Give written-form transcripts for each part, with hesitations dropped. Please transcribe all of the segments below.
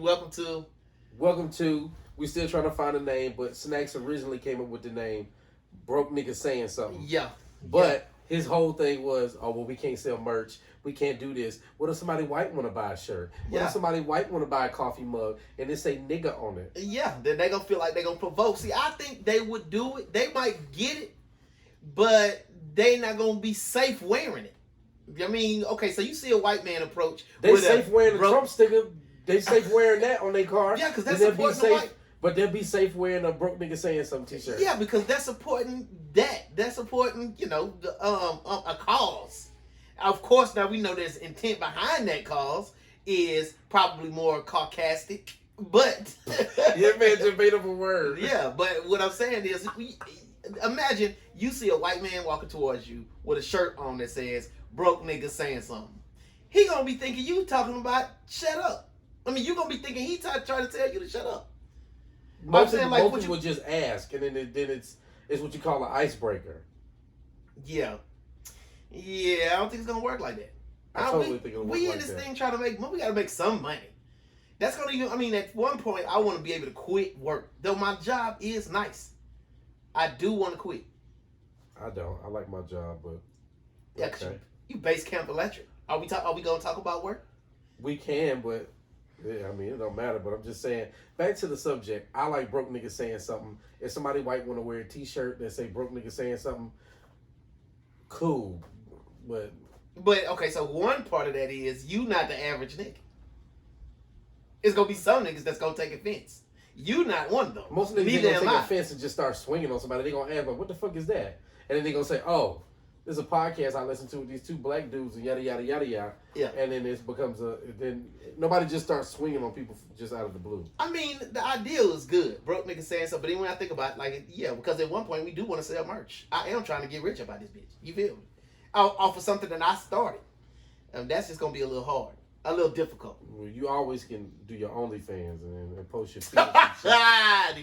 Welcome to. We still trying to find a name, but Snax originally came up with the name Broke Nigga Saying Something. Yeah. But his whole thing was, oh, well, we can't sell merch. We can't do this. What if somebody white want to buy a shirt? What if somebody white want to buy a coffee mug and it say nigga on it? Yeah, then they gonna feel like they gonna provoke. See, I think they would do it. They might get it, but they not gonna be safe wearing it. I mean, okay, so you see a white man approach. They safe wearing the Trump sticker. They safe wearing that on their car. Yeah, because that's supporting the white. But they'll be safe wearing a Broke Nigga Saying Something t-shirt. Yeah, because that's supporting that. That's supporting, a cause. Of course, now we know there's intent behind that cause is probably more caucastic, but yeah, man, just made up a word. Yeah, but what I'm saying is, imagine you see a white man walking towards you with a shirt on that says "Broke Nigga Saying Something." He gonna be thinking you talking about shut up. I mean, you gonna be thinking he trying to tell you to shut up. Most people just ask, and then it's what you call an icebreaker. Yeah. Yeah, I don't think it's gonna work like that. I totally think it'll work like that. We in this thing trying to make money. We gotta make some money. That's gonna at one point I want to be able to quit work. Though my job is nice. I do want to quit. I don't. I like my job, but yeah, okay. You base camp electric. Are we gonna talk about work? We can, but yeah, I mean it don't matter. But I'm just saying. Back to the subject. I like Broke Niggas Saying Something. If somebody white want to wear a T-shirt that say Broke Niggas Saying Something, cool. But okay, so one part of that is you not the average nigga. It's gonna be some niggas that's gonna take offense. You not one of them. Most niggas ain't gonna take offense and just start swinging on somebody. They gonna ask, like, what the fuck is that? And then they gonna say, oh, there's a podcast I listen to with these two black dudes and yada yada yada yada. Yeah. And then it becomes then nobody just starts swinging on people just out of the blue. I mean, the ideal is good. Broke niggas saying something, but then when I think about it, because at one point we do want to sell merch. I am trying to get rich about this bitch. You feel me? Off of something that I started. That's just gonna be a little hard, a little difficult. Well, you always can do your OnlyFans and post your feet.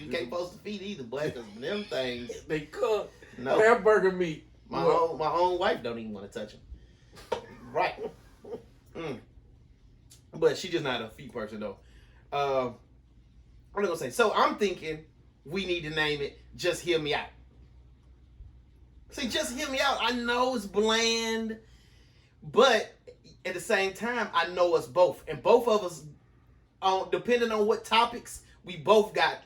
You can't post the feet either, boy, because them things they cook. No hamburger meat. My own wife don't even want to touch them. Right. But she just not a feet person though. What am I gonna say? So I'm thinking we need to name it Just Hear Me Out. See, Just Hear Me Out. I know it's bland, but at the same time, I know us both, and both of us, depending on what topics, we both got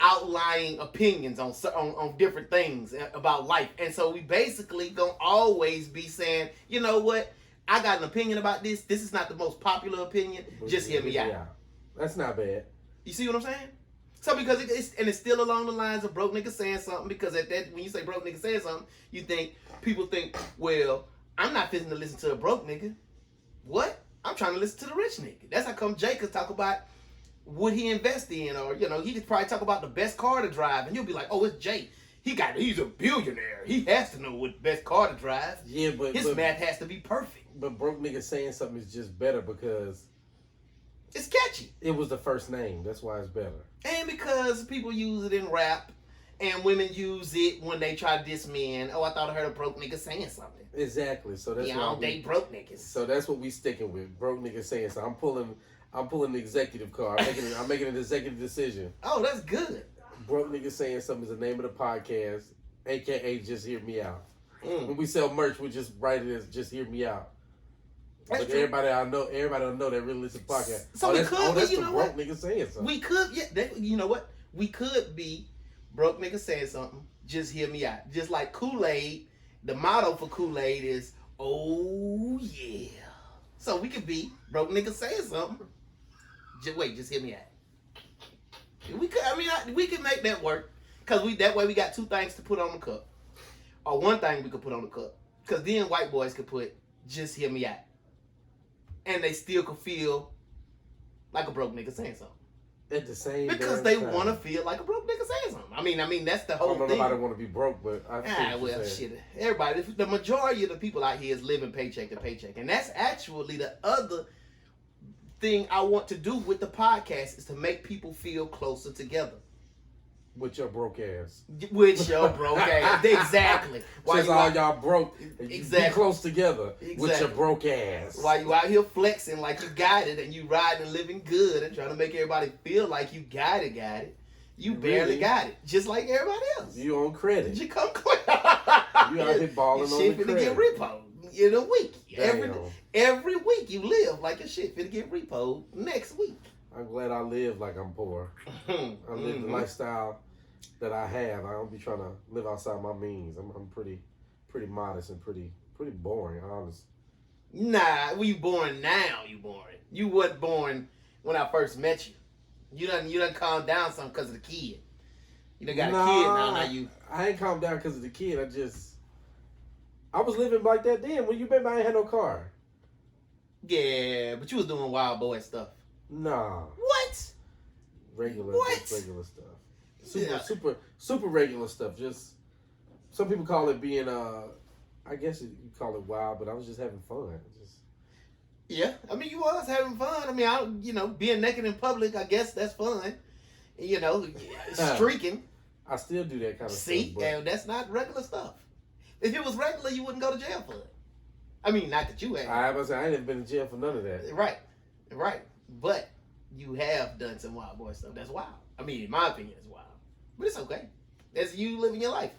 outlying opinions on different things about life, and so we basically gonna always be saying, you know what, I got an opinion about this. This is not the most popular opinion. Just hear me out. Yeah, that's not bad. You see what I'm saying? So because it's still along the lines of broke niggas saying something, because when you say broke niggas saying something, people think, well, I'm not fitting to listen to a broke nigga. What? I'm trying to listen to the rich nigga. That's how come Jay could talk about what he invest in, or he could probably talk about the best car to drive, and you'll be like, oh, it's Jay. He's a billionaire. He has to know what best car to drive. Yeah, but his math has to be perfect. But broke niggas saying something is just better because it's catchy. It was the first name. That's why it's better. And because people use it in rap, and women use it when they try to diss men. Oh, I thought I heard a broke nigga saying something. Exactly. So that's I don't date broke niggas. So that's what we sticking with. Broke niggas saying something. I'm pulling the executive card. I'm making an executive decision. Oh, that's good. Broke niggas saying something is the name of the podcast, aka Just Hear Me Out. When we sell merch, we just write it as Just Hear Me Out. That's but true. Everybody don't know that really listen to podcast. So we could that's be, the broke nigga saying something. We could, you know what? We could be broke nigga saying something. Just hear me out. Just like Kool-Aid, the motto for Kool-Aid is, oh yeah. So we could be broke nigga saying something. Just hear me out. We could. We could make that work, cause that way we got two things to put on the cup, or one thing we could put on the cup. Cause then white boys could put just hear me out, and they still could feel like a broke nigga saying something. At the same because they want to feel like a broke nigga saying something. I mean that's the whole thing. Nobody want to be broke, but shit. Everybody, the majority of the people out here is living paycheck to paycheck, and that's actually the other thing I want to do with the podcast is to make people feel closer together. With your broke ass. With your broke ass. Exactly. Why just all y'all broke. Exactly. Be close together with your broke ass. While you out here flexing like you got it and you riding and living good and trying to make everybody feel like you got it. You barely got it. Just like everybody else. You on credit. You come quick. You out here balling on the credit. Shit finna get repoed in a week. Every week you live like your shit finna get repoed next week. I'm glad I live like I'm poor. I live the lifestyle that I have. I don't be trying to live outside my means. I'm pretty modest and pretty boring, honest. Nah, when you born now, you boring. You wasn't born when I first met you. You done calmed down some because of the kid. You done got a kid now you. I ain't calmed down because of the kid. I was living like that then. When you remember I ain't had no car. Yeah, but you was doing wild boy stuff. Nah. What? Regular stuff. Super regular stuff. Just some people call it being I guess you call it wild, but I was just having fun. Yeah, I mean you was having fun. I mean, being naked in public, I guess that's fun. Streaking. I still do that kind of stuff. See, and that's not regular stuff. If it was regular, you wouldn't go to jail for it. I mean, not that you had. I ain't never been in jail for none of that. Right. But you have done some wild boy stuff. That's wild. I mean, in my opinion, it's wild. But it's okay. That's you living your life.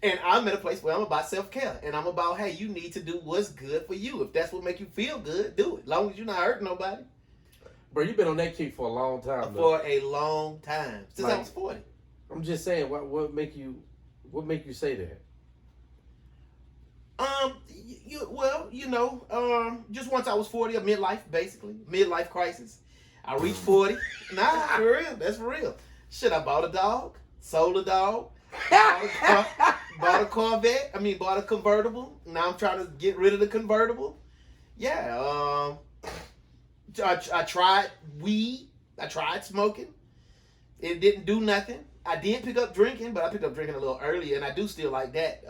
And I'm at a place where I'm about self-care. And I'm about, hey, you need to do what's good for you. If that's what make you feel good, do it. As long as you're not hurting nobody. Bro, you've been on that kick for a long time. For a long time. Since I was 40. I'm just saying, what make you say that? Just once I was 40, a midlife crisis. I reached 40. Nah, for real. That's for real. Shit, I bought a dog, sold a dog, bought a Corvette. Bought a convertible. Now I'm trying to get rid of the convertible. Yeah. I tried weed. I tried smoking. It didn't do nothing. I did pick up drinking, but I picked up drinking a little earlier, and I do still like that.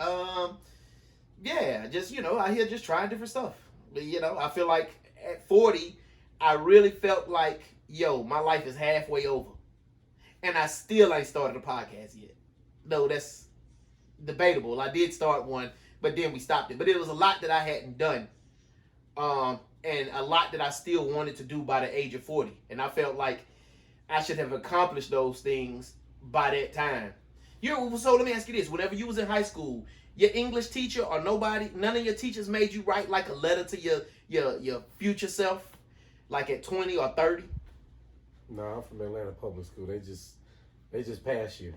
Just, out here just trying different stuff. But, I feel like at 40, I really felt like, my life is halfway over. And I still ain't started a podcast yet. No, that's debatable. I did start one, but then we stopped it. But it was a lot that I hadn't done. And a lot that I still wanted to do by the age of 40. And I felt like I should have accomplished those things by that time. So let me ask you this. Whenever you was in high school, your English teacher or none of your teachers made you write like a letter to your future self, like at 20 or 30? No, I'm from Atlanta public school. They just pass you.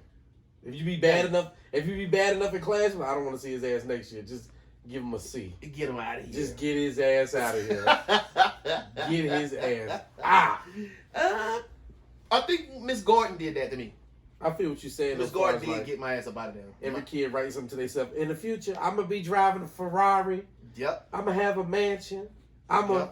If you be bad enough in class, I don't want to see his ass next year. Just give him a C. Get him out of here. Just get his ass out of here. Get his ass. I think Miss Gordon did that to me. I feel what you're saying. Miss Gordon did get my ass up out of there. Every kid writes something to themselves. In the future, I'm going to be driving a Ferrari. Yep. I'm going to have a mansion. I'm going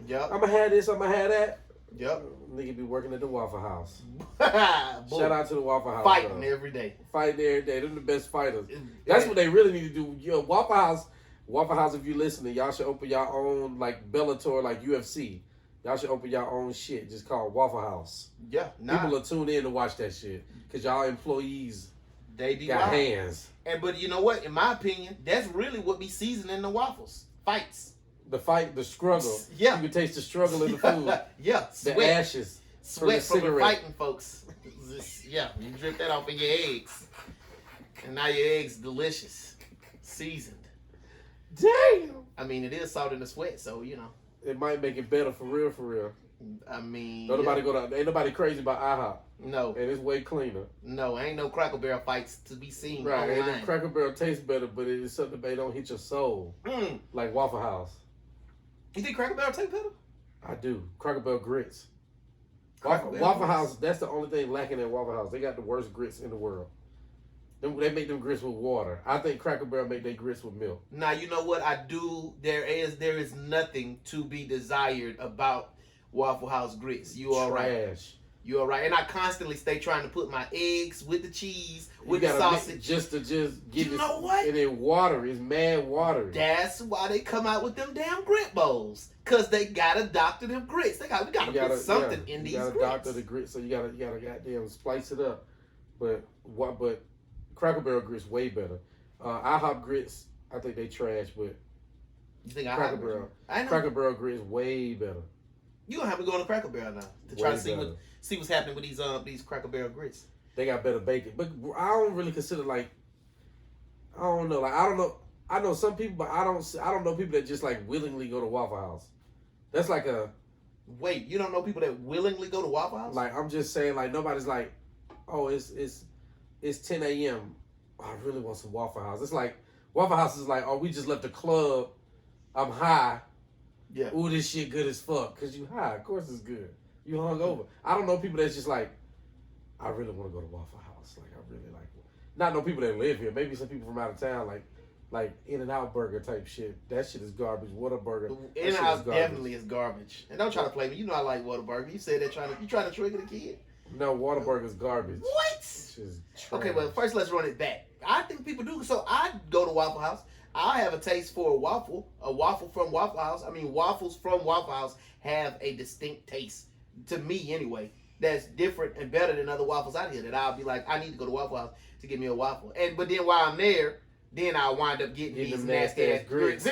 to have this. I'm going to have that. Yep. Nigga be working at the Waffle House. Shout out to the Waffle House. Fighting every day. They're the best fighters. That's what they really need to do. Waffle House, if you're listening, y'all should open your own, like Bellator, like UFC. Y'all should open your own shit. Just called Waffle House. Yeah. People will tune in to watch that shit. Because y'all employees they be got wild. hands. But you know what? In my opinion, that's really what be seasoning the waffles. Fights. The fight, the struggle. Yeah. You can taste the struggle in the food. Yeah. The ashes. Sweat from the fighting, folks. Yeah. You drip that off of your eggs. And now your eggs delicious. Seasoned. Damn. It is salt in the sweat, so, It might make it better for real. Ain't nobody crazy about IHOP. No. And it's way cleaner. No, ain't no Cracker Barrel fights to be seen right. online. And Cracker Barrel tastes better, but it is something that don't hit your soul. Like Waffle House. You think Cracker Barrel tastes better? I do. Cracker Barrel grits. Waffle House, that's the only thing lacking in Waffle House. They got the worst grits in the world. They make them grits with water. I think Cracker Barrel make their grits with milk. Now, you know what I do? There is nothing to be desired about Waffle House grits. You all right? You are right. And I constantly stay trying to put my eggs with the cheese, with the sausage. Just to get you know what? And then water. It's mad watery. That's why they come out with them damn grit bowls. Because they got to doctor them grits. We got to put something in these grits. You got to doctor the grits, so you got to goddamn splice it up. But Cracker Barrel grits way better. IHOP grits, I think they trash, but you think Cracker Barrel? Cracker Barrel grits way better. You gonna have to go to Cracker Barrel now to try to see what's happening with these Cracker Barrel grits. They got better bacon, but I don't really consider I don't know. I know some people, but I don't know people that just willingly go to Waffle House. That's like a. Wait, you don't know people that willingly go to Waffle House? I'm just saying, nobody's oh, it's 10 a.m. Oh, I really want some Waffle House. It's Waffle House is oh, we just left the club. I'm high. Yeah. Ooh, this shit good as fuck. Cause you high. Of course it's good. You hungover. I don't know people that's just I really want to go to Waffle House. I really like it. Not know people that live here. Maybe some people from out of town, like In-N-Out Burger type shit. That shit is garbage. Whataburger. In-N-Out definitely is garbage. And don't try to play me. You know I like Whataburger. You said that you trying to trigger the kid. No, Whataburger is garbage. What? Okay, well first let's run it back. I think people do. So I go to Waffle House. I have a taste for a waffle from Waffle House. I mean, waffles from Waffle House have a distinct taste, to me anyway, that's different and better than other waffles out here that I'll be I need to go to Waffle House to get me a waffle. But then while I'm there, then I'll wind up getting these nasty-ass grits.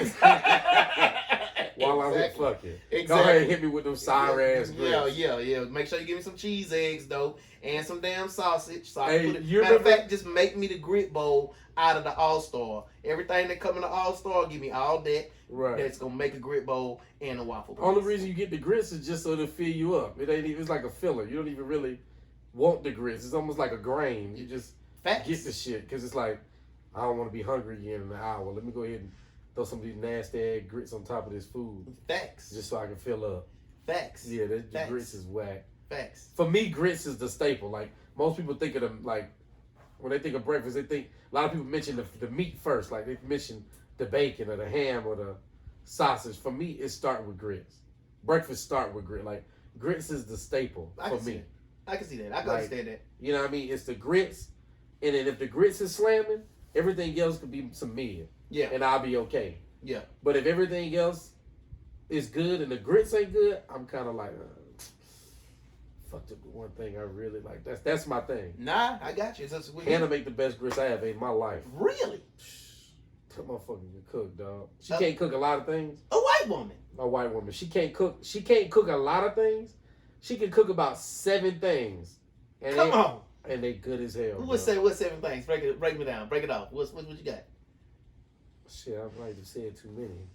While I'm here fucking. Exactly. Go ahead and hit me with them sour-ass grits. Yeah. Make sure you give me some cheese eggs, though, and some damn sausage. So matter of fact, just make me the grit bowl out of the All-Star. Everything that come in the All-Star, give me all that. Right. That's going to make a grit bowl and a waffle. Only reason you get the grits is just so to fill you up. It ain't even, it's like a filler. You don't even really want the grits. It's almost like a grain. You just get the shit because it's I don't want to be hungry again in an hour. Let me go ahead and throw some of these nasty ass grits on top of this food. Facts. Just so I can fill up. Facts. Yeah, the grits is whack. Facts. For me, grits is the staple. Most people think of them, when they think of breakfast, they think, a lot of people mention the meat first. They mention the bacon or the ham or the sausage. For me, it start with grits. Breakfast start with grit. Grits is the staple for me. I can see that. I can understand that. You know what I mean? It's the grits, and then if the grits is slamming, everything else could be some mid. Yeah. And I'll be okay. Yeah. But if everything else is good and the grits ain't good, I'm kind of fuck the one thing I really like. That's my thing. Nah, I got you. Hannah make the best grits I have in my life. Really? That motherfucker can cook, dog. She can't cook a lot of things. A white woman. A white woman. She can't cook. She can't cook a lot of things. She can cook about 7 things. And Come on. And they good as hell. What's 7 things? Break me down. Break it off. What you got? Shit, I might have said too many.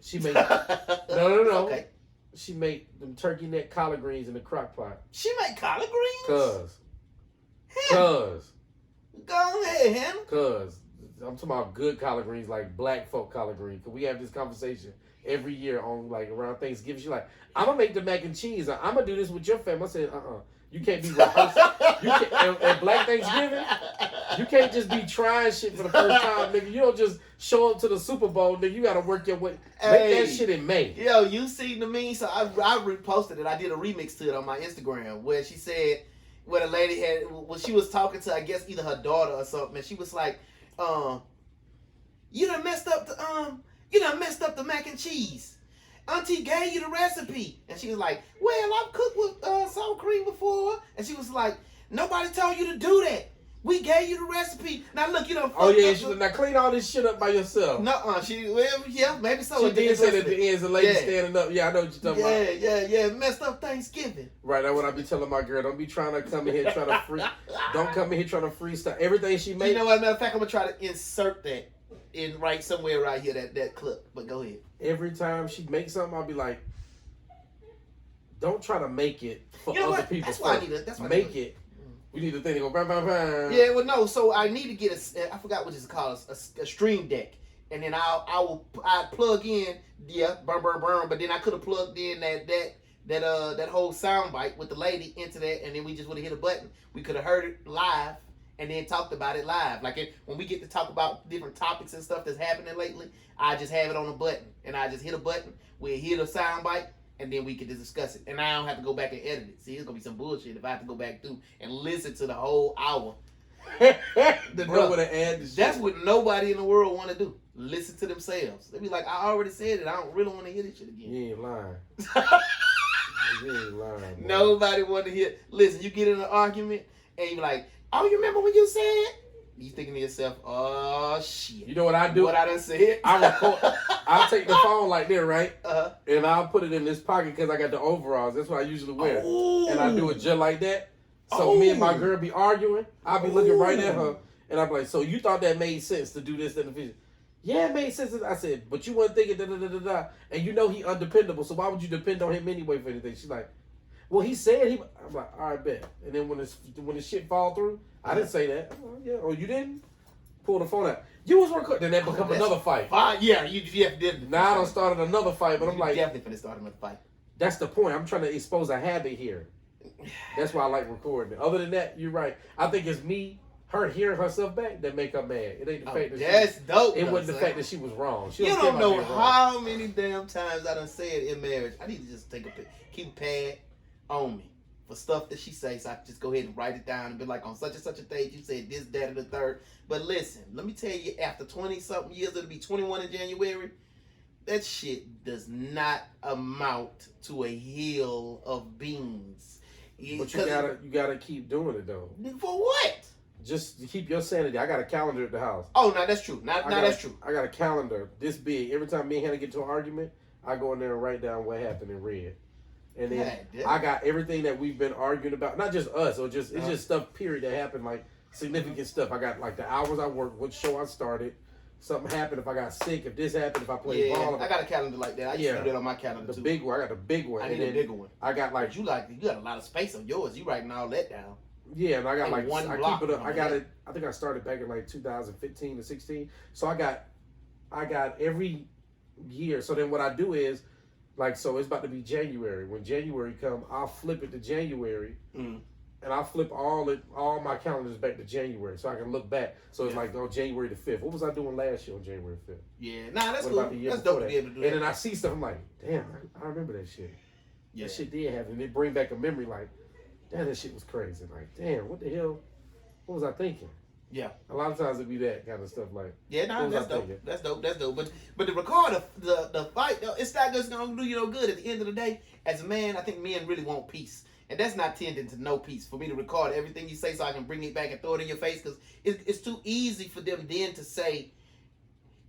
She make no. Okay. She make them turkey neck collard greens in the crock pot. She make collard greens? Cuz. Go ahead, Hannah. Cuz. I'm talking about good collard greens, like black folk collard greens. Cause we have this conversation every year on around Thanksgiving. She's like, I'm gonna make the mac and cheese. I'm gonna do this with your family. I said, You can't be rehearsing. At Black Thanksgiving, you can't just be trying shit for the first time, nigga. You don't just show up to the Super Bowl, nigga. You gotta work your way. Make that shit in May. Yo, you seen the meme? So I reposted it. I did a remix to it on my Instagram where she said, where the lady she was talking to, I guess, either her daughter or something, and she was like, you done messed up the mac and cheese. Auntie gave you the recipe. And she was like, well, I've cooked with sour cream before. And she was like, nobody told you to do that. We gave you the recipe. Now look, you done fucked up. Now clean all this shit up by yourself. Yeah, maybe so. She did say at the end, the lady standing up. Yeah, I know what you're talking about. Yeah, messed up Thanksgiving. Right, that's what I be telling my girl. Don't be trying to come in here trying to don't come in here trying to freestyle. Everything she made. You know what, matter of fact, I'm going to try to insert that right somewhere right here, that clip. But go ahead. Every time she makes something, I'll be like, don't try to make it for other people. That's why I need it. That's why make it. We need a thing to go bam, bam, bam. Yeah, well, no. So I need to get I forgot what it's called, a stream deck, and then I plug in, burn. But then I could have plugged in that whole sound bite with the lady into that, and then we just would have hit a button. We could have heard it live, and then talked about it live. When we get to talk about different topics and stuff that's happening lately, I just have it on a button, and I just hit a button. We hit a sound bite, and then we can just discuss it. And I don't have to go back and edit it. See, it's gonna be some bullshit if I have to go back through and listen to the whole hour. That's what nobody in the world want to do. Listen to themselves. They be like, I already said it. I don't really want to hear this shit again. You ain't lying. You ain't lying. Boy. Nobody want to hear. Listen, you get in an argument and you be like, oh, you remember when you said? You thinking to yourself, oh shit. You know what I do? What I done said? I'll take the phone like this, right? And I'll put it in this pocket because I got the overalls. That's what I usually wear. Oh. And I do it just like that. So me and my girl be arguing. I'll be looking right at her. And I'm like, so you thought that made sense to do this in the vision? Yeah, it made sense. I said, but you weren't thinking da-da-da-da-da. And you know he undependable. So why would you depend on him anyway for anything? She's like, well, he said he... I'm like, all right, bet. And then when the shit fall through, I didn't say that. Like, yeah. Oh, you didn't? Pull the phone out. You was recording. Then that become another fight. Yeah, you did. Now I done started another fight, but I'm like... definitely finna start another fight. That's the point. I'm trying to expose a habit here. That's why I like recording. Other than that, you're right. I think it's me, her hearing herself back that make her mad. It ain't the fact that that's dope. It wasn't the fact that she was wrong. You don't know how many damn times I done said in marriage, I need to just keep a pad on me for stuff that she says. So I can just go ahead and write it down and be like, on such and such a date, you said this, that, and the third. But listen, let me tell you, after 20-something years, it'll be 21 in January. That shit does not amount to a hill of beans. But you gotta keep doing it though. For what? Just to keep your sanity. I got a calendar at the house. Oh, no, that's true. That's true. I got a calendar this big. Every time me and Hannah get to an argument, I go in there and write down what happened in red. And then I got everything that we've been arguing about. Not just us, or just it's just stuff period that happened, like significant stuff. I got like the hours I worked, what show I started. Something happened if I got sick, if this happened, if I played ball. I got a calendar like that. I used to do that on my calendar too. Big one. I got the big one. I need a bigger one. I got like you got a lot of space on yours. You writing all that down. Yeah, and I got like one I block. Keep it up. I got it. I think I started back in like 2015 to 16. So I got every year. So then what I do is like, so it's about to be January. When January come, I'll flip it to January. And I flip all my calendars back to January so I can look back. So it's like, January the 5th. What was I doing last year on January 5th? Yeah, that's cool. That's dope to be able to do that. And then I see stuff, I'm like, damn, I remember that shit. Yeah. That shit did happen. And it bring back a memory like, damn, that shit was crazy. Like, damn, what the hell? What was I thinking? Yeah. A lot of times it be that kind of stuff like. Yeah, no, that's dope. That's dope. That's dope. But to record the fight, it's not just gonna do you no good. At the end of the day, as a man, I think men really want peace. And that's not tending to no peace. For me to record everything you say so I can bring it back and throw it in your face. Because it's too easy for them then to say,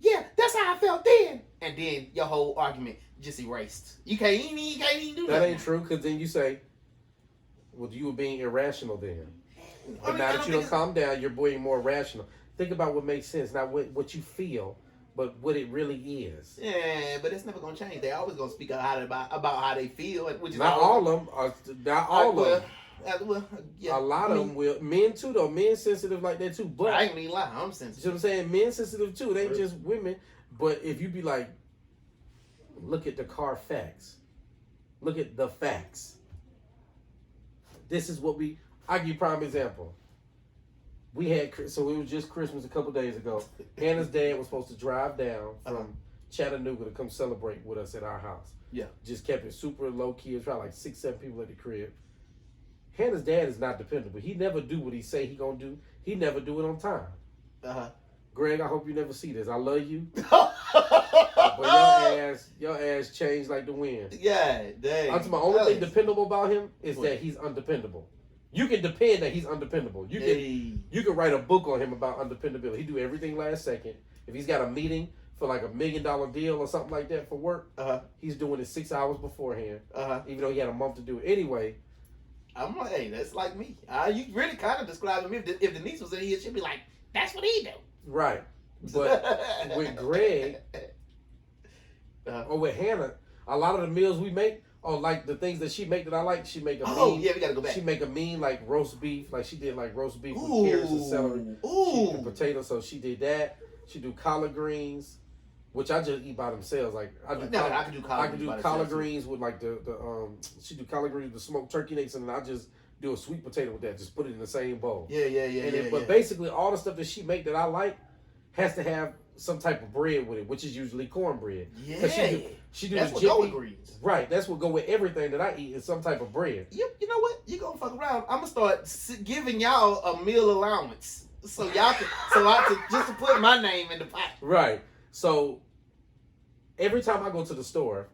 yeah, that's how I felt then. And then your whole argument just erased. You can't even do that. That ain't true. Because then you say, well, you were being irrational then. But now that you don't calm down, you're being more rational. Think about what makes sense. Not what you feel, but what it really is. Yeah, but it's never gonna change. They always gonna speak about how they feel, which is not all of them. Not all of them. Yeah, a lot of them will. Men too, though. Men sensitive like that too. But I ain't gonna lie, I'm sensitive. You know what I'm saying? Men sensitive too. It ain't just women. But if you be like, look at the car facts. Look at the facts. This is what we. I'll give you a prime example. We had, so it was just Christmas a couple days ago. Hannah's dad was supposed to drive down from Chattanooga to come celebrate with us at our house. Yeah. Just kept it super low key. It's probably like 6-7 people at the crib. Hannah's dad is not dependable. He never do what he say he gonna do. He never do it on time. Greg, I hope you never see this. I love you. But your ass changed like the wind. Yeah, dang. I'm talking about only thing dependable about him is that he's undependable. You can depend that he's undependable. You can write a book on him about undependability. He do everything last second. If he's got a meeting for like $1 million deal or something like that for work, he's doing it 6 hours beforehand. Even though he had a month to do it. Anyway, I'm like, hey, that's like me. You really kind of describing me. If Denise was in here, she'd be like, that's what he do. Right. But with Greg or with Hannah, a lot of the meals we make, like the things that she make that I like, she make a mean. Yeah, we gotta go back. She make a mean like roast beef, like she did like roast beef with carrots and celery, and potatoes. So she did that. She do collard greens, which I just eat by themselves. Like I can do collard greens with like the she do collard greens with smoked turkey necks, and then I just do a sweet potato with that. Just put it in the same bowl. Yeah. But basically all the stuff that she make that I like, has to have some type of bread with it, which is usually cornbread. Yeah. She do that's the what jiffy. go with greens. Right. That's what go with everything that I eat is some type of bread. You know what? You gonna fuck around. I'm gonna start giving y'all a meal allowance. So y'all can, just to put my name in the pot. Right. So every time I go to the store,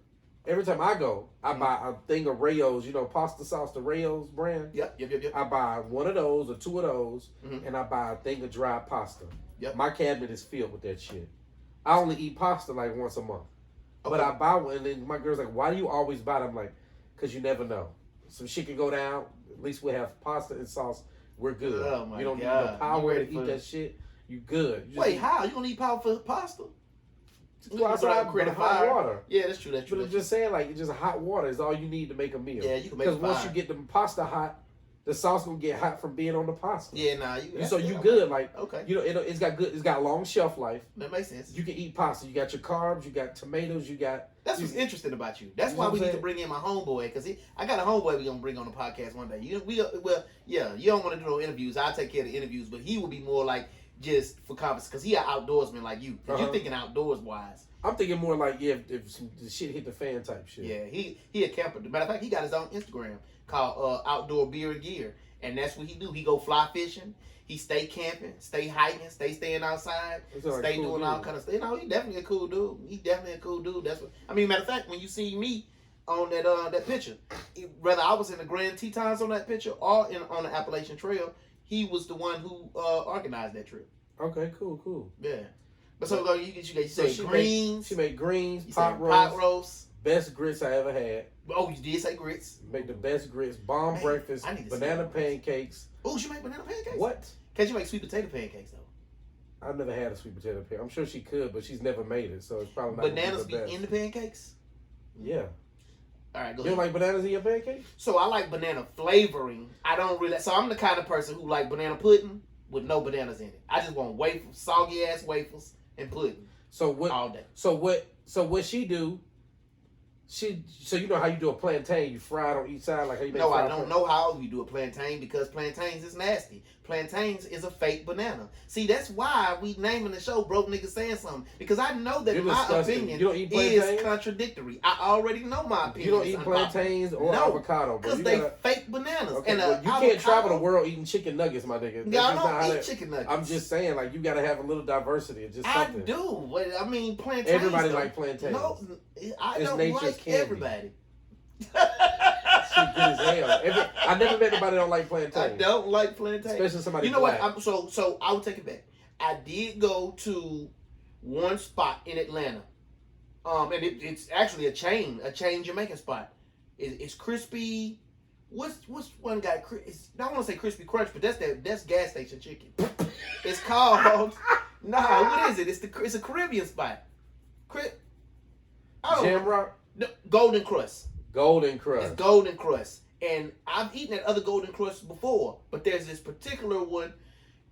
I buy a thing of Rayo's, pasta sauce, the Rayo's brand. Yep. I buy one of those or two of those, and I buy a thing of dried pasta. Yep. My cabinet is filled with that shit. I only eat pasta like once a month. Okay. But I buy one, and then my girl's like, why do you always buy it? I'm like, because you never know. Some shit can go down. At least we have pasta and sauce. We're good. Oh my you don't God. need no power to eat that shit. You good. You Wait, how? You don't need power for pasta? Well, I create hot water. Yeah, that's true. But I'm just saying, like, just hot water is all you need to make a meal. Yeah, you can make because once you get the pasta hot, the sauce gonna get hot from being on the pasta. Yeah, so you good. Like, okay. It's got long shelf life. That makes sense. You can eat pasta. You got your carbs. You got tomatoes. You got. That's what's interesting about you. That's why we need to bring in my homeboy, because I got a homeboy we gonna bring on the podcast one day. You don't want to do no interviews. I'll take care of the interviews, but he will be more like just for conference, because he an outdoorsman like you. You're thinking outdoors wise. I'm thinking more like if the shit hit the fan type shit. Yeah, he a camper. Matter of fact, he got his own Instagram called Outdoor Beer and Gear, and that's what he do. He go fly fishing. He stay camping, stay hiking, staying outside, stay cool doing all kind of stuff. He definitely a cool dude. That's what I mean. Matter of fact, when you see me on that picture, whether I was in the Grand Tetons on that picture or on the Appalachian Trail, he was the one who organized that trip. Okay, cool. Yeah. But so you say greens. She made greens, pot roast. Best grits I ever had. Oh, you did say grits. Make the best grits. Bomb breakfast. Banana pancakes. Oh, she make banana pancakes? What? Can she make sweet potato pancakes though? I've never had a sweet potato pancake. I'm sure she could, but she's never made it, so it's probably not. Bananas be in the pancakes? Yeah. All right, go ahead. You don't like bananas in your pancakes? So I like banana flavoring. I don't really. So I'm the kind of person who like banana pudding with no bananas in it. I just want wafers, soggy ass wafers, and pudding. So what? All day. So what she do? So you know how you do a plantain? You fry it on each side like how you make. No, I don't know how you do a plantain because plantains is nasty. Plantains is a fake banana. See, that's why we naming the show "Broke Niggas Saying Something," because I know that my opinion is contradictory. I already know my opinion. You don't eat plantains or avocado because they fake bananas. Okay, and you can't travel the world eating chicken nuggets, my nigga. Yeah, I don't eat chicken nuggets. I'm just saying, like, you got to have a little diversity. It's just something. I do. I mean, plantains. Everybody like plantains. No, I don't like everybody. Shit good as hell. I never met nobody that don't like plantains. I don't like plantains. Especially somebody. You know black. what? So I will take it back. I did go to one spot in Atlanta, and it's actually a chain Jamaican spot. It's crispy. What's one guy? I don't want to say crispy crunch, but that's gas station chicken. It's called. What is it? It's a Caribbean spot. Jamrock? No, Golden Crust. Golden Crust. It's Golden Crust. And I've eaten at other Golden Crusts before, but there's this particular one,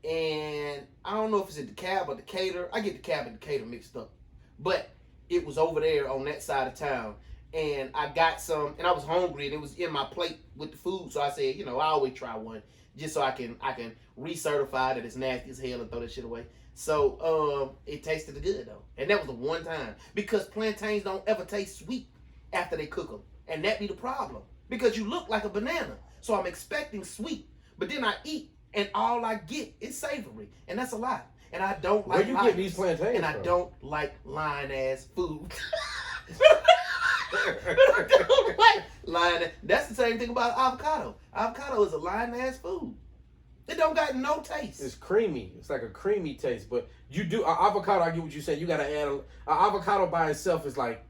and I don't know if it's at the Cab or Decatur. I get the Cab and Decatur mixed up. But it was over there on that side of town. And I got some, and I was hungry, and it was in my plate with the food. So I said, I always try one just so I can recertify that it's nasty as hell and throw that shit away. So it tasted good though, and that was the one time, because plantains don't ever taste sweet after they cook them, and that be the problem, because you look like a banana. So I'm expecting sweet, but then I eat, and all I get is savory, and that's a lot. And I don't like. Where you get these plantains And from? I don't like lying ass food. I don't like lying. That's the same thing about avocado. Avocado is a lying ass food. It don't got no taste. It's creamy. It's like a creamy taste. But you do avocado. I get what you said. You got to add an avocado by itself is like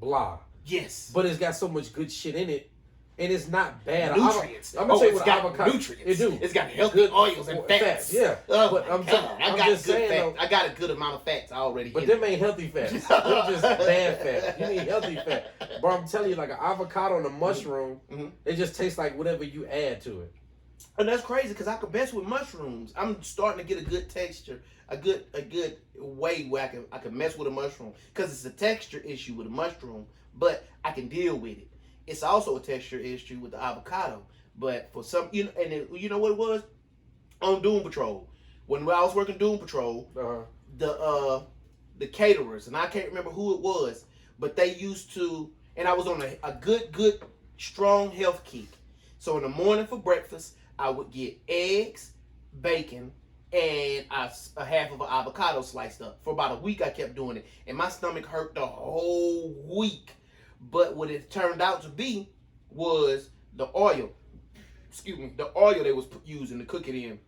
blah. Yes. But it's got so much good shit in it, and it's not bad. Nutrients. I'm gonna tell you what avocado. Nutrients. It do. It's got healthy oils and fats. Yeah. Oh but I'm just saying. I got a good amount of fats already. But them ain't healthy fats. Them just bad fats. You need healthy fat. Bro, I'm telling you, like an avocado and a mushroom, it just tastes like whatever you add to it. And that's crazy because I could mess with mushrooms. I'm starting to get a good texture, a good way where I can mess with a mushroom, because it's a texture issue with a mushroom, but I can deal with it. It's also a texture issue with the avocado, but for some, you know what it was on Doom Patrol. When I was working Doom Patrol, the caterers, and I can't remember who it was, but they used to, and I was on a good strong health kick. So in the morning for breakfast, I would get eggs, bacon, and a half of an avocado sliced up. For about a week, I kept doing it, and my stomach hurt the whole week. But what it turned out to be was the oil. Excuse me, the oil they was using to cook it in.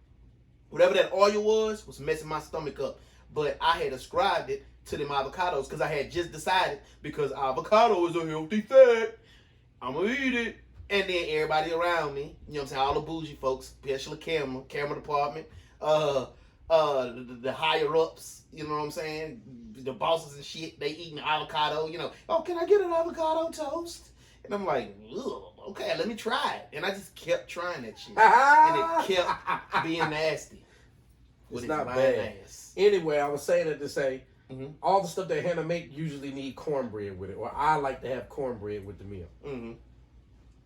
Whatever that oil was messing my stomach up. But I had ascribed it to them avocados because I had just decided, because avocado is a healthy fat, I'm going to eat it. And then everybody around me, you know what I'm saying, all the bougie folks, especially camera department, the higher ups, you know what I'm saying, the bosses and shit, they eating avocado, you know, oh, can I get an avocado toast? And I'm like, ugh, okay, let me try it. And I just kept trying that shit. And it kept being nasty. It's not bad. Ass. Anyway, I was saying it to say, all the stuff that Hannah make usually need cornbread with it, or I like to have cornbread with the meal. Mm-hmm.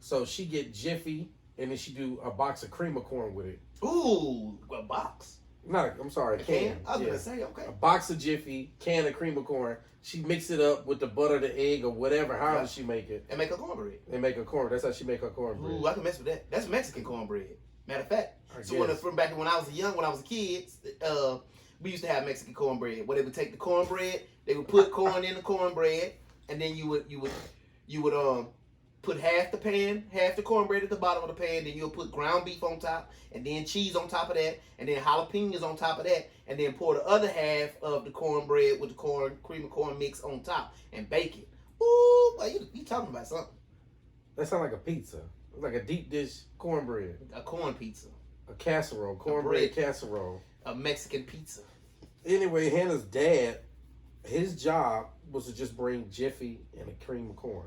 So she get Jiffy, and then she do a box of cream of corn with it. Ooh, a box? I'm sorry, a can. I was going to say, okay. A box of Jiffy, can of cream of corn. She mix it up with the butter, the egg, or whatever, however she make it. And make a cornbread. That's how she make her cornbread. Ooh, I can mess with that. That's Mexican cornbread. Matter of fact. From back when I was a kid, we used to have Mexican cornbread, where they would take the cornbread, they would put corn in the cornbread, and then you would put half the cornbread at the bottom of the pan, then you'll put ground beef on top, and then cheese on top of that, and then jalapenos on top of that, and then pour the other half of the cornbread with the cream of corn mix on top, and bake it. Ooh, boy, you talking about something. That sounds like a pizza. It's like a deep dish cornbread. A corn pizza. A casserole. Cornbread casserole. A Mexican pizza. Anyway, Hannah's dad, his job was to just bring Jiffy and a cream of corn.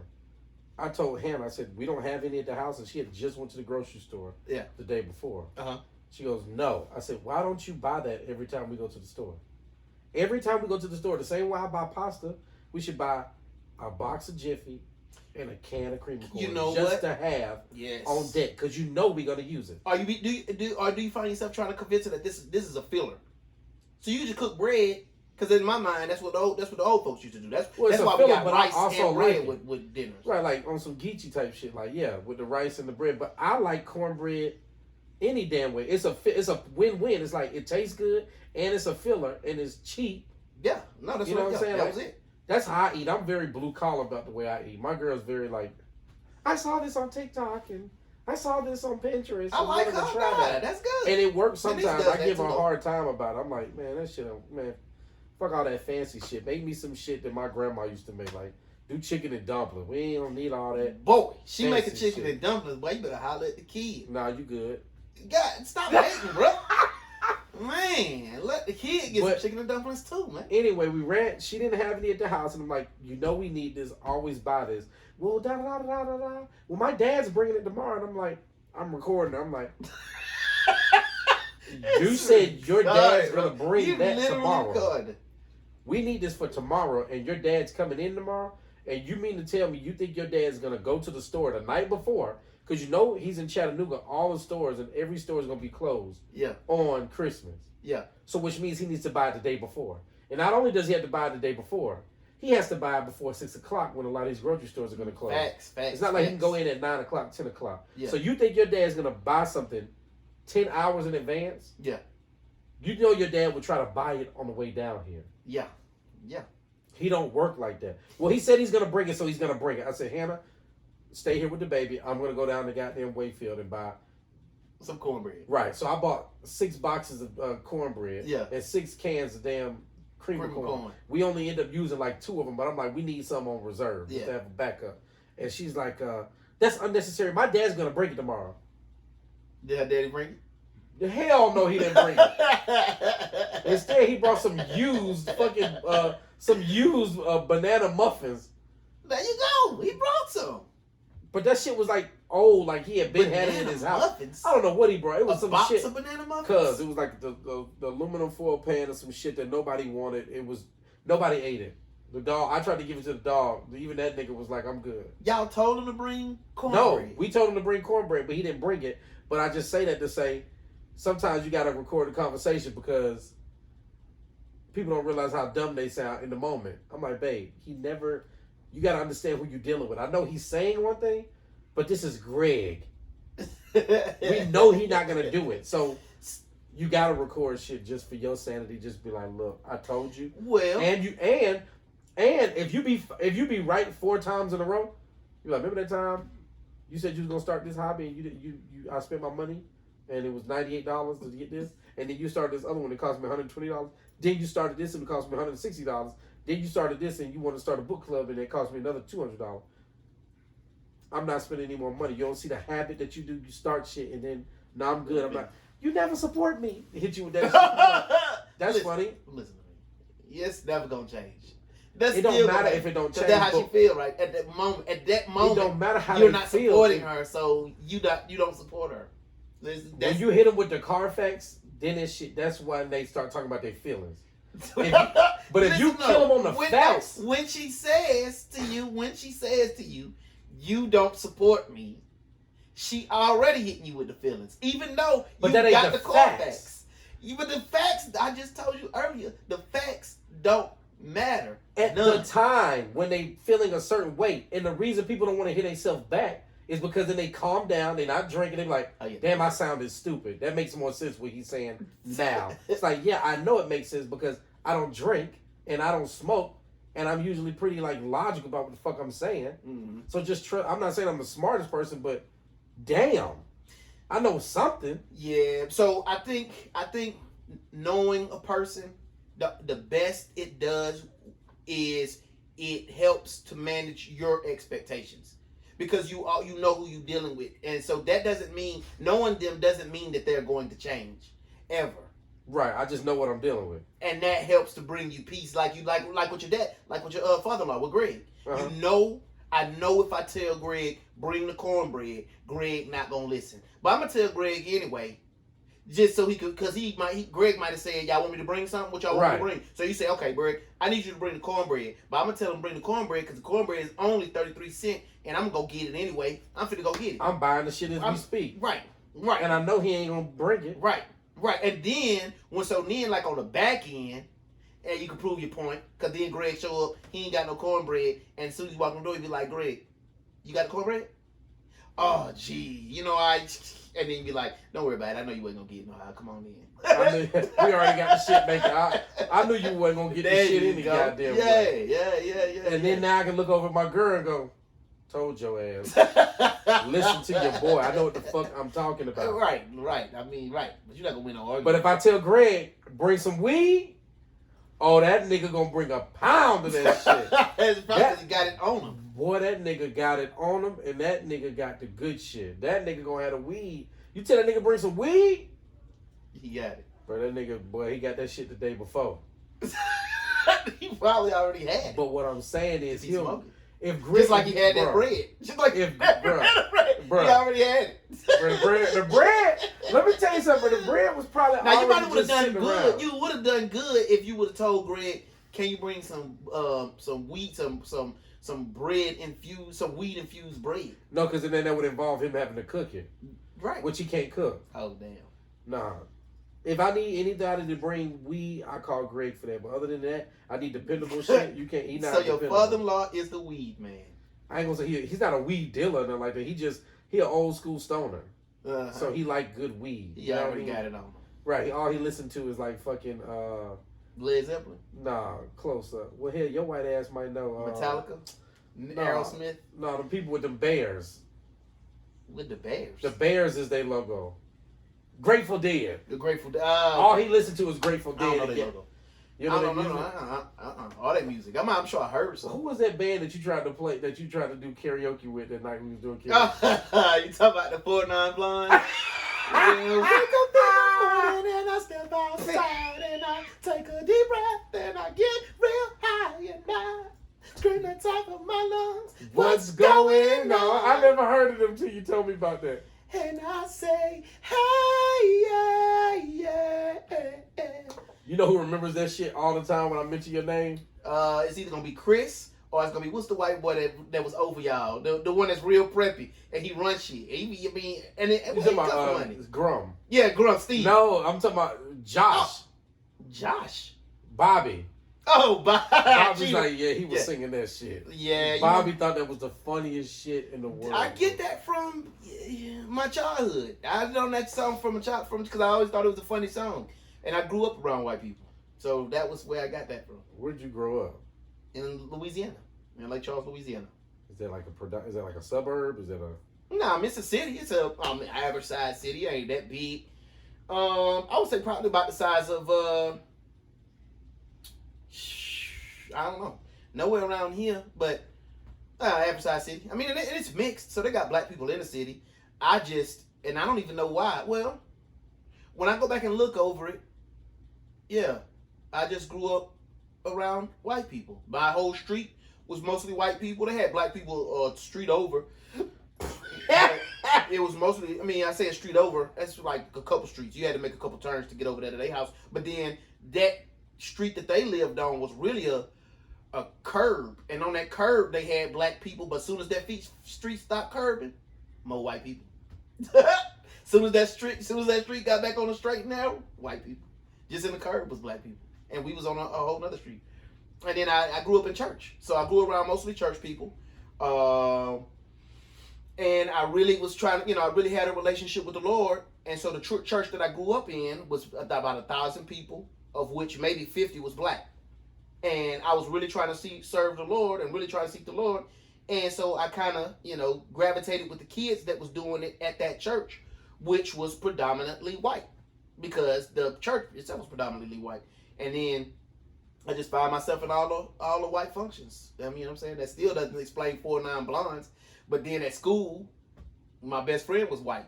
I told Hannah, I said, we don't have any at the house, and she had just went to the grocery store the day before. She goes, no. I said, why don't you buy that every time we go to the store? Every time we go to the store, the same way I buy pasta, we should buy a box of Jiffy and a can of cream of corn. You know just to have on deck, because you know we're gonna use it. Do you find yourself trying to convince her that this is a filler? So you just cook bread. Because in my mind, that's what the old folks used to do. That's why we got rice and bread with dinners. Right, like on some Geechee type shit. Like, with the rice and the bread. But I like cornbread any damn way. It's a win-win. It's like, it tastes good, and it's a filler, and it's cheap. Yeah. No, that's what I'm saying. That was it. That's how I eat. I'm very blue-collar about the way I eat. My girl's very like, I saw this on TikTok, and I saw this on Pinterest. I like her. Try that. That's good. And it works sometimes. I give her a hard time about it. I'm like, man, that shit, man. Fuck all that fancy shit. Make me some shit that my grandma used to make. Like, do chicken and dumpling. We don't need all that. Boy, she making chicken and dumplings. Boy, you better holler at the kid. Nah, you good. God, stop hating, bro. Man, let the kid get some chicken and dumplings too, man. Anyway, we ran. She didn't have any at the house, and I'm like, we need this. Always buy this. Well, da-da-da-da-da-da. Well, my dad's bringing it tomorrow, and I'm like, I'm recording. I'm like... You said your dad's gonna bring that tomorrow. Recorded. We need this for tomorrow, and your dad's coming in tomorrow. And you mean to tell me you think your dad's gonna go to the store the night before? Because you know he's in Chattanooga, all the stores, and every store is gonna be closed. On Christmas. So which means he needs to buy it the day before. And not only does he have to buy it the day before, he has to buy it before 6 o'clock when a lot of these grocery stores are gonna close. Facts. It's not like he can go in at 9 o'clock, 10 o'clock. So you think your dad's gonna buy something 10 hours in advance? You know your dad would try to buy it on the way down here. He don't work like that. Well, he said he's going to bring it, so he's going to bring it. I said, Hannah, stay here with the baby. I'm going to go down to goddamn Wayfield and buy some cornbread. Right. So I bought 6 boxes of cornbread and 6 cans of damn cream of corn. We only end up using like 2 of them, but I'm like, we need some on reserve to have a backup. And she's like, that's unnecessary. My dad's going to bring it tomorrow. Did her daddy bring it? The hell no, he didn't bring it. Instead, he brought some used banana muffins. There you go. He brought some. But that shit was like old, like he had been had it in his house. Muffins? I don't know what he brought. It was some box shit. Of banana muffins? Cause it was like the aluminum foil pan or some shit that nobody wanted. Nobody ate it. The dog, I tried to give it to the dog. Even that nigga was like, I'm good. Y'all told him to bring cornbread? No, we told him to bring cornbread, but he didn't bring it. But I just say that to say, sometimes you got to record a conversation because people don't realize how dumb they sound in the moment. I'm like, babe, you got to understand who you're dealing with. I know he's saying one thing, but this is Greg. We know he's not going to do it. So you got to record shit just for your sanity. Just be like, look, I told you. Well. And if you be right 4 times in a row, you're like, remember that time you said you was going to start this hobby and I spent my money and it was $98 to get this. And then you started this other one that cost me $120. Then you started this and it cost me $160. Then you started this and you want to start a book club and it cost me another $200. I'm not spending any more money. You don't see the habit that you do. You start shit and then, no, I'm good. I'm not. You never support me. Hit you with that shit. That's funny. Listen to me. It's never going to change. It don't matter if it don't change. That's how she feel, right? At that moment, it don't matter how you're not feel. Supporting her, so you don't support her. When you hit them with the Carfax, then that's when they start talking about their feelings. If you kill them on the facts, when she says to you, you don't support me, she already hitting you with the feelings, even though you got the Carfax. But the facts, I just told you earlier, the facts don't matter. At the time when they feeling a certain way, and the reason people don't want to hit themselves back is because then they calm down, they're not drinking, they're like, damn, I sounded stupid. That makes more sense what he's saying now. It's like, yeah, I know it makes sense because I don't drink and I don't smoke and I'm usually pretty like logical about what the fuck I'm saying. Mm-hmm. So just I'm not saying I'm the smartest person, but damn, I know something. Yeah. So I think knowing a person, the best it does is it helps to manage your expectations because you know who you're dealing with, and so that doesn't mean knowing them doesn't mean that they're going to change ever. Right. I just know what I'm dealing with, and that helps to bring you peace, like with your dad, like with your father-in-law, with Greg. Uh-huh. I know if I tell Greg bring the cornbread, Greg not gonna listen, but I'm gonna tell Greg anyway. Just so he could, because Greg might have said, y'all want me to bring something? What y'all want me to bring? So you say, okay, Greg, I need you to bring the cornbread. But I'm going to tell him bring the cornbread because the cornbread is only 33 cents and I'm going to get it anyway. I'm finna go get it. I'm buying the shit as we speak. Right. And I know he ain't going to bring it. Right. And then, like on the back end, and you can prove your point, because then Greg show up, he ain't got no cornbread, and as soon as you walk in the door, he be like, Greg, you got the cornbread? Oh, gee, and then you be like, don't worry about it. I know you ain't gonna get it. No, come on in. We already got the shit making. I knew you wasn't gonna get this shit in the goddamn way. Yeah. And then now I can look over at my girl and go, told your ass. Listen to your boy. I know what the fuck I'm talking about. Right. I mean, right. But you're not gonna win no argument. But if I tell Greg, bring some weed, oh, that nigga gonna bring a pound of that shit. That's probably got it on him. Boy, that nigga got it on him, and that nigga got the good shit. That nigga gonna have the weed. You tell that nigga bring some weed? He got it. Bro, that nigga, boy, he got that shit the day before. He probably already had it. But what I'm saying is, if Greg, just like he had that bread. Just like if bread. He already had it. The bread, let me tell you something, the bread was probably now you probably would have done good. Around. You would have done good if you would have told Greg, can you bring some wheat, some bread infused, some wheat infused bread? No, because then that would involve him having to cook it. Right. Which he can't cook. Oh, damn. Nah. If I need anybody to bring weed, I call Greg for that. But other than that, I need dependable shit. You can't eat. So your father-in-law is the weed man. I ain't gonna say he's not a weed dealer or nothing like that. He an old school stoner. Uh-huh. So he like good weed. He already got it on him. Right. All he listened to is like fucking Led Zeppelin? Nah, close up. Well, hell, your white ass might know. Metallica? Aerosmith? No, the people with the bears. With the bears? The bears is their logo. Grateful Dead. The Grateful Dead. All he listened to is Grateful Dead. I don't know their logo. You know music? All that music. I'm sure I heard something. Who was that band that you tried to play, that you tried to do karaoke with that night we was doing karaoke? You talking about the 4-9 Blonde? Wake up in the morning and I step outside and I take a deep breath and I get real high and I scream at the top of my lungs. What's going on? I never heard of them till you told me about that. And I say, hey, yeah. You know who remembers that shit all the time when I mention your name? It's either gonna be Chris or it's gonna be, what's the white boy that was over y'all? The one that's real preppy and he runs shit. It's Grum. Yeah, Grum, Steve. No, I'm talking about Josh. Josh. Bobby. Oh, Bobby's like, he was singing that shit. Yeah. Bobby thought that was the funniest shit in the world. I get that from my childhood. I know that song from because I always thought it was a funny song, and I grew up around white people, so that was where I got that from. Where'd you grow up? In Louisiana, in Lake Charles, Louisiana. Is that like a suburb? Is that a? Nah, it's a city. It's a average size city. It ain't that big. I would say probably about the size of I don't know, nowhere around here, but average size city. I mean, and it's mixed, so they got black people in the city. I don't even know why. Well, when I go back and look over it, yeah, I just grew up around white people. My whole street was mostly white people. They had black people street over. It was mostly, I say a street over, that's like a couple streets. You had to make a couple turns to get over there to their house. But then that street that they lived on was really a curb. And on that curb, they had black people. But as soon as that street stopped curbing, more white people. Soon as that street got back on the straight and narrow, white people. Just in the curb was black people. And we was on a whole other street. And then I grew up in church. So I grew around mostly church people. And I really was trying to, I really had a relationship with the Lord. And so the church that I grew up in was about 1,000 people, of which maybe 50 was black. And I was really trying to serve the Lord and really trying to seek the Lord. And so I kind of, gravitated with the kids that was doing it at that church, which was predominantly white, because the church itself was predominantly white. And then I just found myself in all the white functions. You know what I'm saying? That still doesn't explain 4 non-blondes. But then at school, my best friend was white.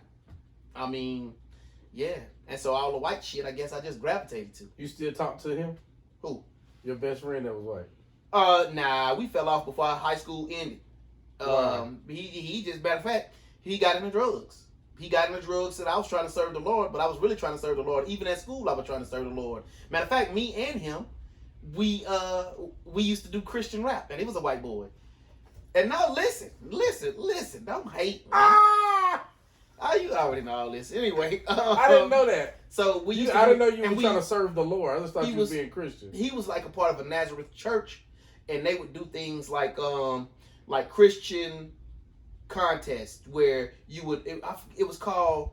Yeah. And so all the white shit, I guess I just gravitated to. You still talk to him? Who? Your best friend that was white. Nah, we fell off before high school ended. Wow. He just, matter of fact, he got into drugs. He got into drugs, and I was trying to serve the Lord, but I was really trying to serve the Lord. Even at school, I was trying to serve the Lord. Matter of fact, me and him, we used to do Christian rap, and he was a white boy. And now listen, don't hate me. You already know all this. Anyway. I didn't know that. So I didn't know you were trying to serve the Lord. I just thought you was being Christian. He was like a part of a Nazareth church, and they would do things like Christian contests where you would, it was called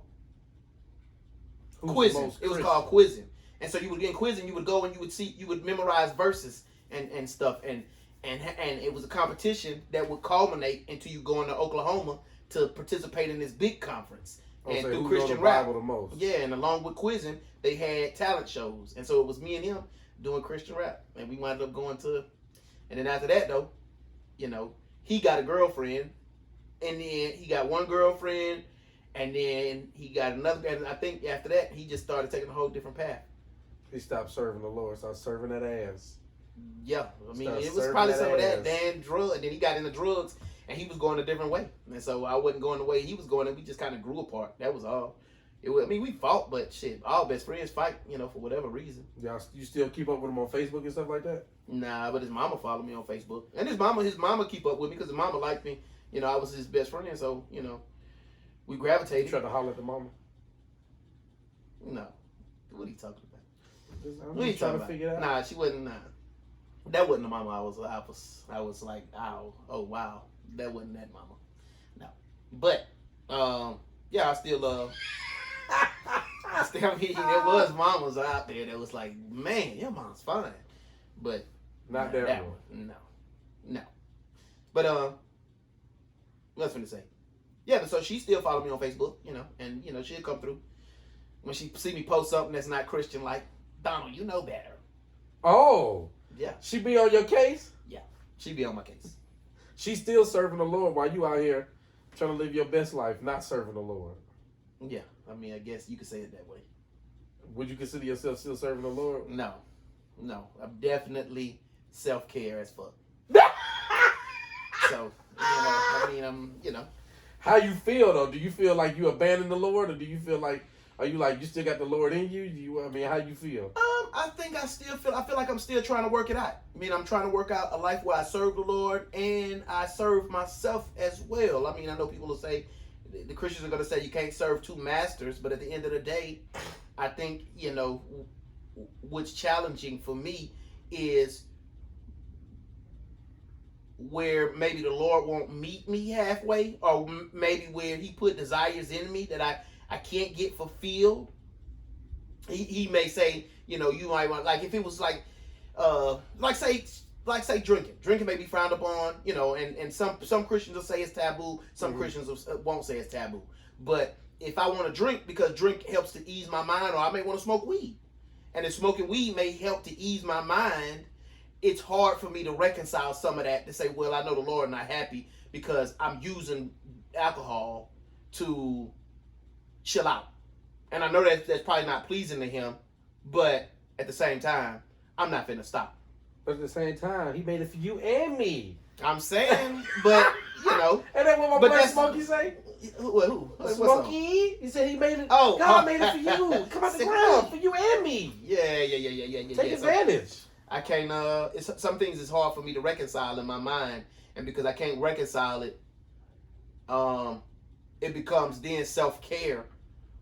quizzing. It was called quizzing. And so you would get quizzing, you would go and you would memorize verses and stuff, and it was a competition that would culminate into you going to Oklahoma to participate in this big conference and do Christian rap. The most. Yeah, and along with quizzing, they had talent shows, and so it was me and him doing Christian rap, and we wound up going to. And then after that, though, he got a girlfriend, and then he got one girlfriend, and then he got another. And I think after that, he just started taking a whole different path. He stopped serving the Lord, started serving that ass. Yeah, it was probably some of that damn drug. And then he got into drugs, and he was going a different way. And so I wasn't going the way he was going, and we just kind of grew apart. That was all. We fought, but shit, all best friends fight, for whatever reason. You still keep up with him on Facebook and stuff like that? Nah, but his mama followed me on Facebook, and his mama keep up with me because his mama liked me. I was his best friend, so we gravitated. You tried to holler at the mama? No, what are you talking about? I'm just trying to figure it out. Nah, she wasn't. Nah. That wasn't the mama. I was like, oh wow, that wasn't that mama. No, but yeah, I still there was mamas out there that was like, man, your mom's fine, but not that one. No. But what was I gonna say? Yeah, but so she still follow me on Facebook, and she'll come through when she see me post something that's not Christian, like, Donald, you know better. Oh. Yeah. She be on your case? Yeah. She be on my case. She's still serving the Lord while you out here trying to live your best life, not serving the Lord. Yeah. I guess you could say it that way. Would you consider yourself still serving the Lord? No. I'm definitely self-care as fuck. So, How you feel, though? Do you feel like you abandoned the Lord, or do you feel like, are you like, you still got the Lord in you? How you feel? I think I feel like I'm still trying to work it out. I'm trying to work out a life where I serve the Lord and I serve myself as well. I know people will say, the Christians are going to say you can't serve two masters, but at the end of the day, I think, what's challenging for me is where maybe the Lord won't meet me halfway, or maybe where He put desires in me that I can't get fulfilled. He may say, you might want, like if it was like say drinking may be frowned upon, and some Christians will say it's taboo, some Christians won't say it's taboo. But if I want to drink because drink helps to ease my mind, or I may want to smoke weed, and if smoking weed may help to ease my mind, it's hard for me to reconcile some of that, to say, well, I know the Lord not happy because I'm using alcohol to chill out. And I know that's probably not pleasing to Him, but at the same time, I'm not finna stop. But at the same time, He made it for you and me. I'm saying, but, And then what my boy Smokey say? Who? Smokey? He said he made it. Oh, God made it for you. Come out the ground for you and me. Yeah. Take advantage. So I can't. Some things is hard for me to reconcile in my mind, and because I can't reconcile it, it becomes then self-care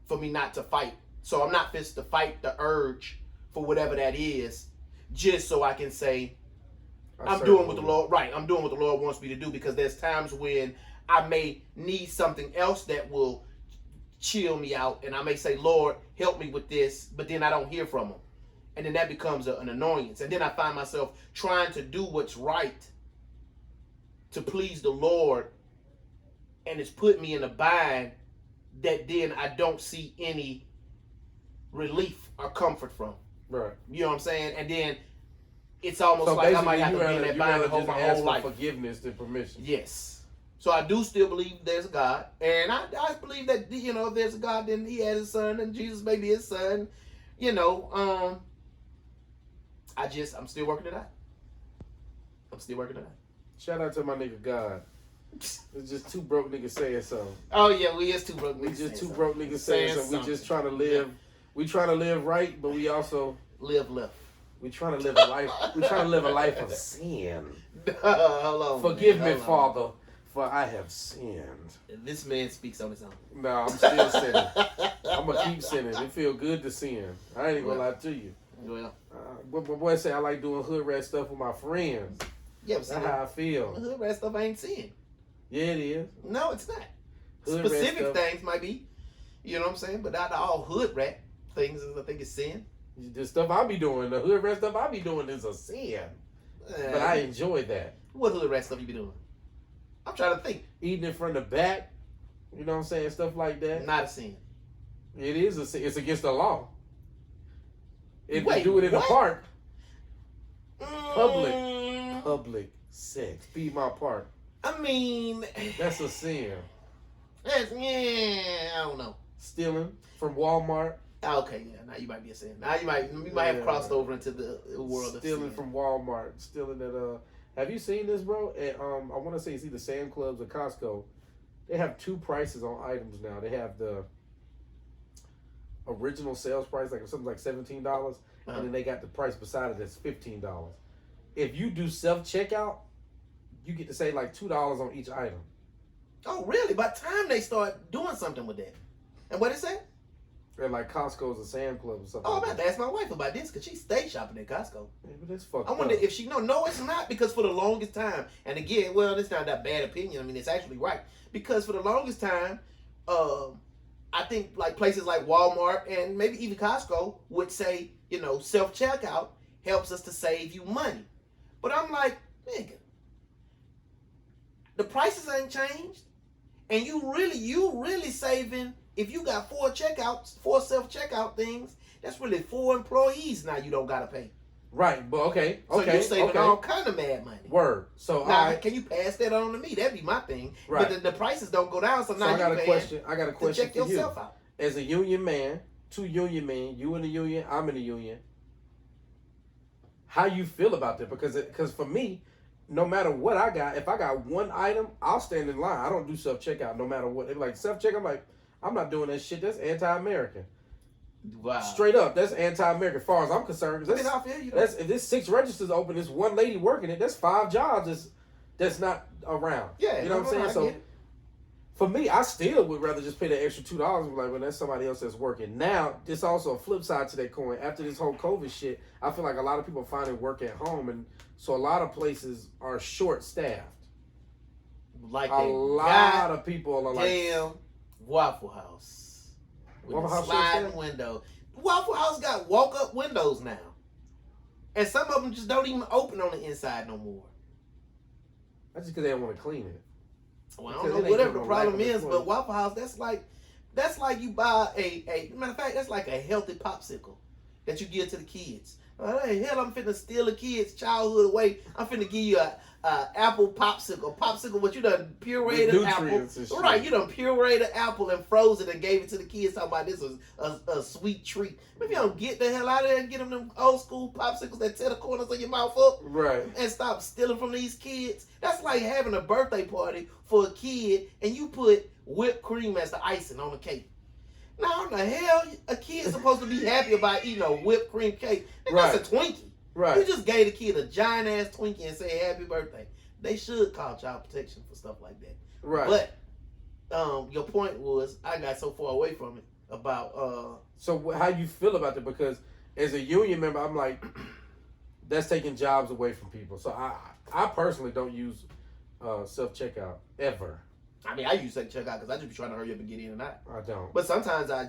for me not to fight. So I'm not fit to fight the urge for whatever that is, just so I can say I'm doing what the Lord. Right, I'm doing what the Lord wants me to do, because there's times when I may need something else that will chill me out, and I may say, Lord, help me with this, but then I don't hear from Him. And then that becomes an annoyance. And then I find myself trying to do what's right to please the Lord, and it's put me in a bind that then I don't see any relief or comfort from. Right. You know what I'm saying? And then it's almost like I might have to be in that bind my whole life. Forgiveness and permission. Yes. So I do still believe there's a God, and I believe that if there's a God, then He has His Son, and Jesus may be His Son. I'm still working it out. Shout out to my nigga God. It's just two broke niggas saying something. Oh yeah, we is two broke niggas. We just two broke niggas saying something. We just trying to live. We trying to live right, but we also live left. We trying to live a life. We trying to live a life of sin. Hold on. Forgive me, Father, for I have sinned. This man speaks on his own. No, I'm still sinning. I'm gonna keep sinning. It feel good to sin. I ain't even gonna lie to you. Well, what my boy say, I like doing hood rat stuff with my friends. Yeah, that's how I feel. Hood rat stuff ain't sin. Yeah, it is. No, it's not. Hood specific things might be. You know what I'm saying? But not all hood rat things I think is sin. The stuff I be doing, the hood rat stuff I be doing is a sin. But I enjoy that. What hood rat stuff you be doing? I'm trying to think. Eating it from the back. You know what I'm saying? Stuff like that. Not a sin. It is a sin. It's against the law. If Wait, you do it in the park. Mm. Public sex. Be my park. I mean, that's a sin. I don't know. Stealing from Walmart. Okay, yeah. Now you might be a sin. Now you might have crossed over into the world of stealing from Walmart. Stealing at Have you seen this, bro? At, I want to say it's either Sam Clubs or Costco. They have two prices on items now. They have the original sales price, like something like $17, and then they got the price beside it that's $15. If you do self-checkout, you get to save like $2 on each item. Oh, really? By the time they start doing something with that. And what it say? They're like Costco's or Sam Club or something. Oh, I'm about to ask my wife about this because she stays shopping at Costco. Yeah, but that's fucked I wonder up. if she... No, it's not, because for the longest time, and again, well, it's not that bad opinion. I mean, it's actually right. Because for the longest time, I think like places like Walmart and maybe even Costco would say, self-checkout helps us to save you money. But I'm like, nigga, the prices ain't changed. And you really saving, if you got 4 self-checkout things, that's really 4 employees now you don't gotta pay. Right, but okay. So you're saving all kind of mad money. Word. So now, can you pass that on to me? That'd be my thing. Right. But the prices don't go down, so now I got a question to check for you. yourself out. As a union man, 2 union men, you in the union, I'm in the union. How you feel about that? Because for me, no matter what I got, if I got one item, I'll stand in line. I don't do self-checkout no matter what. If like self-checkout, I'm like, I'm not doing that shit. That's anti-American. Wow. Straight up, that's anti-American. As far as I'm concerned, if this 6 registers open, this one lady working it, that's 5 jobs that's not around. Yeah, you know what I'm saying? So For me, I still would rather just pay the extra $2 and be like, well, that's somebody else that's working. Now, there's also a flip side to that coin. After this whole COVID shit, I feel like a lot of people are finding work at home, and so a lot of places are short-staffed. Like a lot of people are like, damn Waffle House with Waffle a House sliding window. Waffle House got walk-up windows now, and some of them just don't even open on the inside no more. That's just because they don't want to clean it. Well, I don't know whatever the problem is, but Waffle House, that's like you buy a matter of fact, that's like a healthy popsicle that you give to the kids. Hey, hell, I'm finna steal the kids' childhood away. I'm finna give you a apple popsicle. Popsicle, what you done pureed an apple. Right, you done pureed an apple and froze it and gave it to the kids. Talking about this was a sweet treat. Maybe you don't get the hell out of there and get them old school popsicles that tear the corners of your mouth up. Right. And stop stealing from these kids. That's like having a birthday party for a kid and you put whipped cream as the icing on the cake. Now, how the hell a kid is supposed to be happy about eating a whipped cream cake? And that's a Twinkie. Right. You just gave the kid a giant ass Twinkie and say happy birthday. They should call child protection for stuff like that. Right. But your point was I got so far away from it about So how you feel about it? Because as a union member, I'm like, that's taking jobs away from people. So I personally don't use self checkout ever. I mean, I use self checkout because I just be trying to hurry up and get in and out. I don't. But sometimes I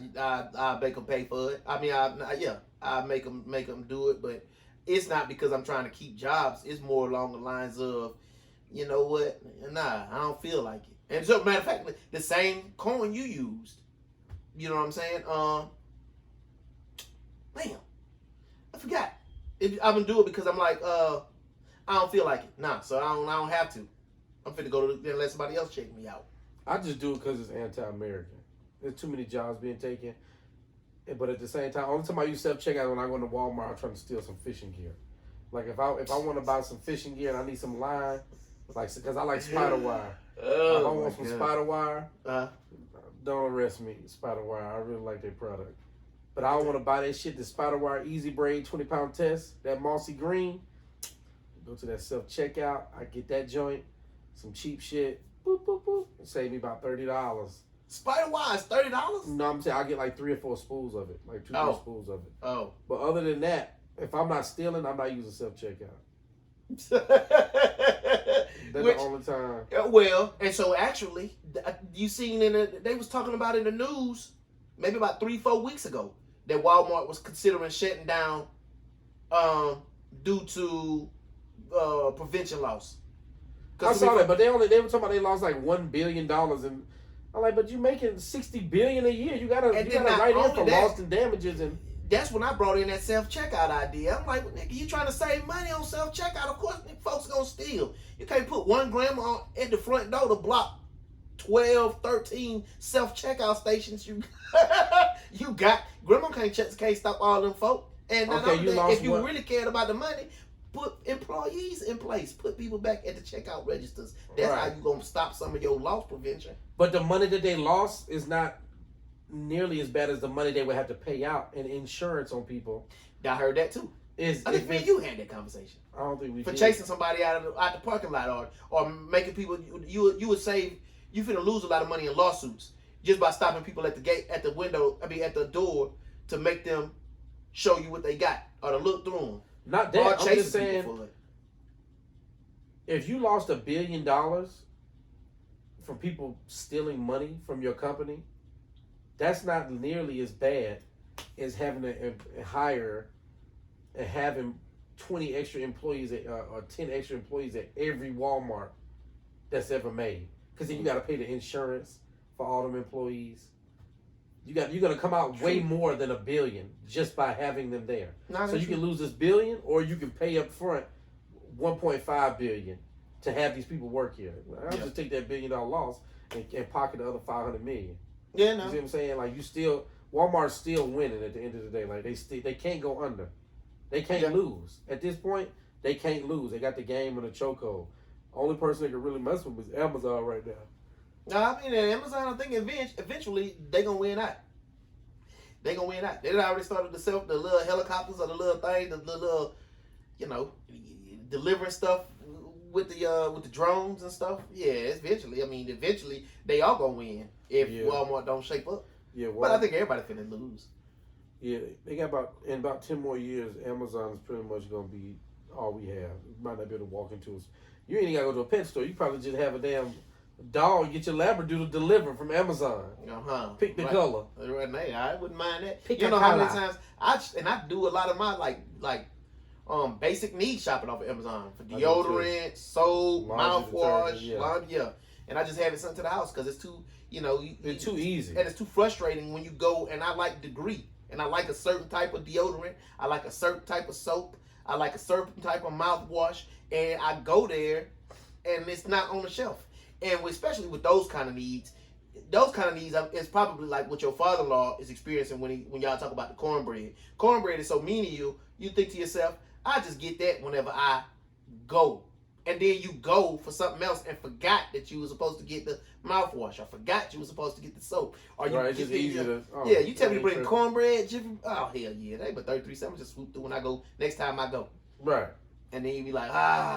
make them pay for it. I mean, I make them do it, but it's not because I'm trying to keep jobs. It's more along the lines of, you know what? Nah, I don't feel like it. And so, matter of fact, the same coin you used. You know what I'm saying? Damn, I forgot. I'm gonna do it because I'm like, I don't feel like it. Nah, so I don't have to. I'm finna go to and let somebody else check me out. I just do it because it's anti-American. There's too many jobs being taken. But at the same time, only time I use self-checkout when I go to Walmart, I'm trying to steal some fishing gear. Like if I want to buy some fishing gear and I need some line, like because I like spider wire. Oh, if I want some spider wire, don't arrest me, spider wire. I really like their product. But I don't want to buy that shit, the spider wire easy braid 20-pound test, that mossy green. Go to that self-checkout. I get that joint. Some cheap shit, boop, boop, boop. It saved me about $30. Spider wire is $30? No, I'm saying I get like 3 or 4 spools of it, like 2 or 3 spools of it. Oh. But other than that, if I'm not stealing, I'm not using self-checkout. That's the only time. Well, and so actually, you seen they was talking about in the news, maybe about 3-4 weeks ago, that Walmart was considering shutting down due to prevention loss. I saw that, but they were talking about they lost like $1 billion, and I'm like, but you making $60 billion a year. You gotta write in for lost and damages, and that's when I brought in that self checkout idea. I'm like, well, nigga, you trying to save money on self checkout? Of course, folks gonna steal. You can't put 1 gram at the front door to block 12, 13 self checkout stations. You got grandma can't stop all them folk. And if you really cared about the money, put employees in place. Put people back at the checkout registers. That's how you gonna stop some of your loss prevention. But the money that they lost is not nearly as bad as the money they would have to pay out in insurance on people. I heard that too. I think me and you had that conversation. I don't think we for did. Chasing somebody out the parking lot or making people you would save. You finna lose a lot of money in lawsuits just by stopping people at the gate, at the window, at the door to make them show you what they got or to look through them. Not that. I'm just saying, if you lost $1 billion from people stealing money from your company, that's not nearly as bad as having to hire and having 20 extra employees or 10 extra employees at every Walmart that's ever made. Because then you got to pay the insurance for all them employees. You're gonna come out way more than $1 billion just by having them there. So you can lose this $1 billion, or you can pay up front $1.5 billion to have these people work here. I'll just take that $1 billion loss and pocket the other $500 million. Yeah, no. You see what I'm saying? Like Walmart's still winning at the end of the day. Like they can't go under. They can't lose. At this point, they can't lose. They got the game in a chokehold. Only person that can really mess with them is Amazon right now. No, I mean Amazon. I think eventually they gonna win out. They already started to sell the little helicopters or the little thing, the little, delivery stuff with the drones and stuff. Yeah, eventually they all gonna win if Walmart don't shape up. Yeah, but I think everybody finna lose. Yeah, they got about 10 more years. Amazon is pretty much gonna be all we have. You might not be able to walk into us. You ain't gotta go to a pet store. You probably just have a damn dog. Get your Labradoodle delivered from Amazon. Pick the color. Right, I wouldn't mind that. Pick you know how many times I do a lot of my like basic needs shopping off of Amazon for deodorant, soap, mouthwash, laundry, and I just have it sent to the house because it's too, it's too easy and it's too frustrating when you go. And I like degree, and I like a certain type of deodorant, I like a certain type of soap, I like a certain type of mouthwash, and I go there, and it's not on the shelf. And especially with those kind of needs, is probably like what your father-in-law is experiencing when y'all talk about the cornbread. Cornbread is so mean to you. You think to yourself, I just get that whenever I go. And then you go for something else and forgot that you were supposed to get the mouthwash, or forgot you were supposed to get the soap. Or you it's just easy to... you tell me to bring cornbread, Jiffy. Oh, hell yeah. They but 33 cents. Just swoop through when I go, next time I go. Right. And then you be like,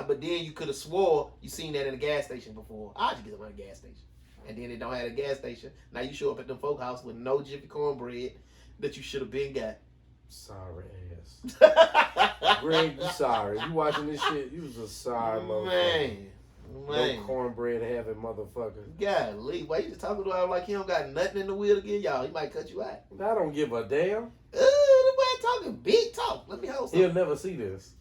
but then you could have swore you seen that in a gas station before. I just get it at a gas station. And then it don't have a gas station. Now you show up at them folk house with no Jiffy cornbread that you should have been got. Sorry ass. Greg, you sorry. You watching this shit, you was a sorry motherfucker. Man. No cornbread having motherfucker. Golly, why you just talking to him like he don't got nothing in the wheel again, y'all? He might cut you out. I don't give a damn. The boy talking big talk. Let me hold something. He'll never see this.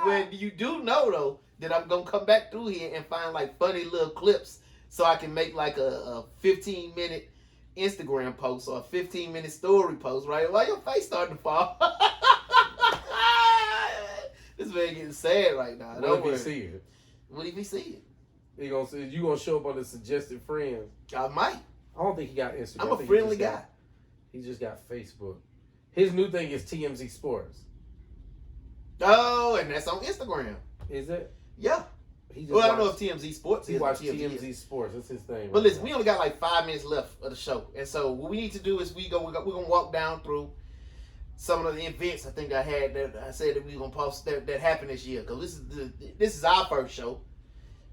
When you do know though that I'm gonna come back through here and find like funny little clips so I can make like a 15-minute Instagram post or a 15-minute story post, right? Why your face starting to fall? This man getting sad right now. What if he see it? What if he see it? You gonna show up on the suggested friends? I might. I don't think he got Instagram. I'm a friendly guy. He just got Facebook. His new thing is TMZ Sports. Oh, and that's on Instagram. Is it? Yeah. I don't know if TMZ Sports is. He watched TMZ Sports. That's his thing. But listen, we only got like 5 minutes left of the show. And so what we need to do is we're going to walk down through some of the events I think I had that I said that we were going to post that happened this year. Because this is our first show.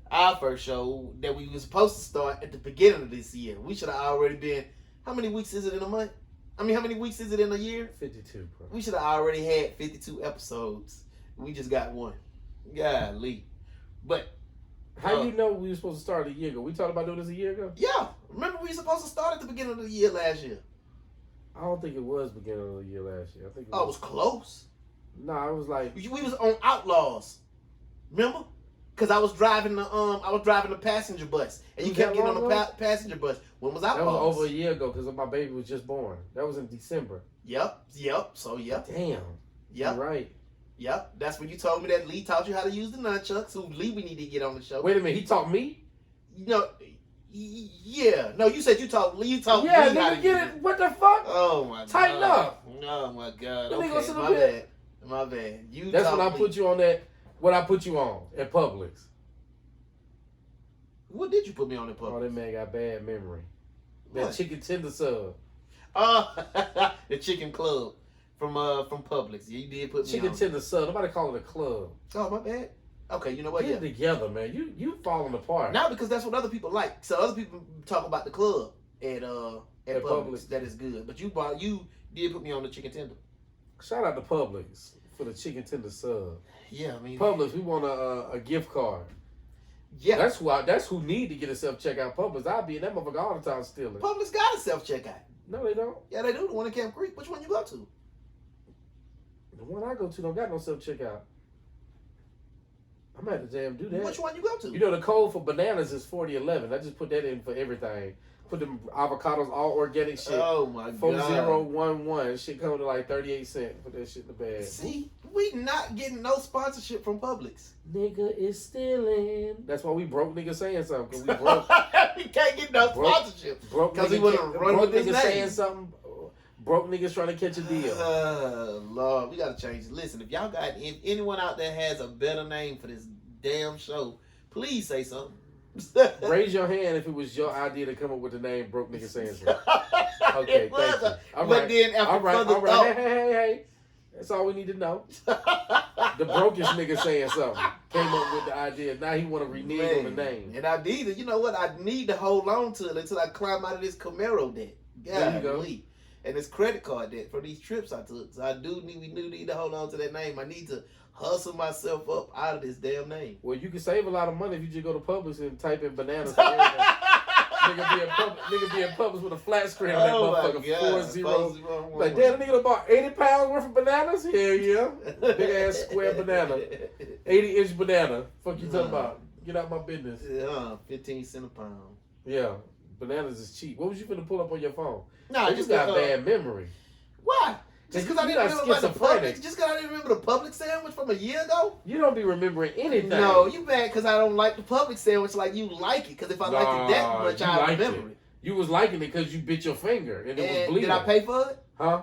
Our first show that we were supposed to start at the beginning of this year. We should have already been, how many weeks is it in a month? I mean, how many weeks is it in a year? 52, bro. We should have already had 52 episodes. We just got one. Golly. But how you know we were supposed to start a year ago? We talked about doing this a year ago? Yeah. Remember we were supposed to start at the beginning of the year last year. I don't think it was beginning of the year last year. I think it was close. No, it was like we was on Outlaws. Remember? Because I was driving the passenger bus, and you kept getting on the passenger bus. When was Outlaws? That was over a year ago because my baby was just born. That was in December. Yep. So yep. Damn. Yep. You're right. Yep. That's when you told me that Lee taught you how to use the nunchucks. Who Lee we need to get on the show. Wait a minute, he taught me? Yeah. No, you said you taught Lee. You taught Lee how to get it. What the fuck? Oh my god. Tighten up. Oh my god. Okay, my bad. My bad. That's when I put you on that. What I put you on at Publix. What did you put me on at Publix? Oh, that man got bad memory. That chicken tender sub. The chicken club from Publix. You did put me chicken on. Tender sub. Nobody call it a club. Oh, my bad. Okay, you know what? Get it together, man. You falling apart. Now because that's what other people like. So other people talk about the club at Publix. That is good. But you did put me on the chicken tender. Shout out to Publix for the chicken tender sub. Yeah, I mean Publix. We want a gift card. Yeah, that's who need to get a self checkout. Publix. I be in that motherfucker all the time stealing. Publix got a self checkout. No, they don't. Yeah, they do. The one in Camp Creek. Which one you go to? The one I go to don't got no self checkout. I'm gonna have to damn do that. Which one you go to? You know the code for bananas is 4011. I just put that in for everything. Put them avocados, all organic shit. Oh my god. 4011. Shit come to like 38 cents. Put that shit in the bag. See, we not getting no sponsorship from Publix. Nigga is stealing. That's why we broke nigga saying something. Cause we broke. We can't get no sponsorship. Because we want to run with this name. Saying something. Broke niggas trying to catch a deal. Lord, we gotta change it. Listen, if y'all got anyone out there has a better name for this damn show, please say something. Raise your hand if it was your idea to come up with the name Broke Nigga Saying Something. Okay, thank you. All right. Then after further thought, hey. That's all we need to know. The brokest nigga saying something. came up with the idea. Now he want to renege on the name. And I need to, you know what? I need to hold on to it until I climb out of this Camaro debt. There you go. And this credit card debt for these trips I took. So we do need to hold on to that name. I need to hustle myself up out of this damn name. Well, you can save a lot of money if you just go to Publix and type in bananas. Nigga be in Publix with a flat screen on that motherfucker. 40. Like, damn, the nigga bought 80 pounds worth of bananas? Hell yeah. Big ass square banana. 80-inch banana. Fuck you talking about? Get out my business. 15 cents a pound. Yeah. Bananas is cheap. What was you finna pull up on your phone? Nah, you just got bad memory. Why? Just because I didn't remember the Publix. Just because I didn't remember the Publix sandwich from a year ago. You don't be remembering anything. No, you mad because I don't like the Publix sandwich like you like it. Because if I like it that much, I remember it. You was liking it because you bit your finger and it was bleeding. Did I pay for it? Huh?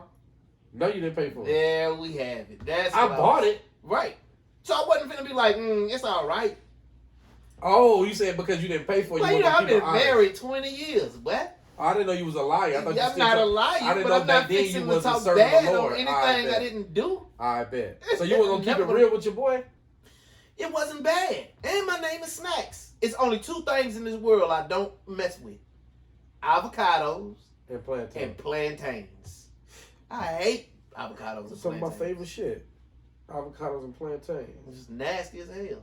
No, you didn't pay for it. Yeah, we have it. I bought it. Right. So I wasn't finna be like, it's all right. Oh, you said because you didn't pay for it. Well, I've been married 20 years, what? I didn't know you was a liar. I thought I'm not a liar, I didn't but know I'm not fixing to talk bad on anything I didn't do. I bet. So you were going to keep it real with your boy? It wasn't bad. And my name is Snax. It's only 2 things in this world I don't mess with. Avocados and plantains. I hate avocados and plantains. Some of my favorite shit. Avocados and plantains. It's just nasty as hell.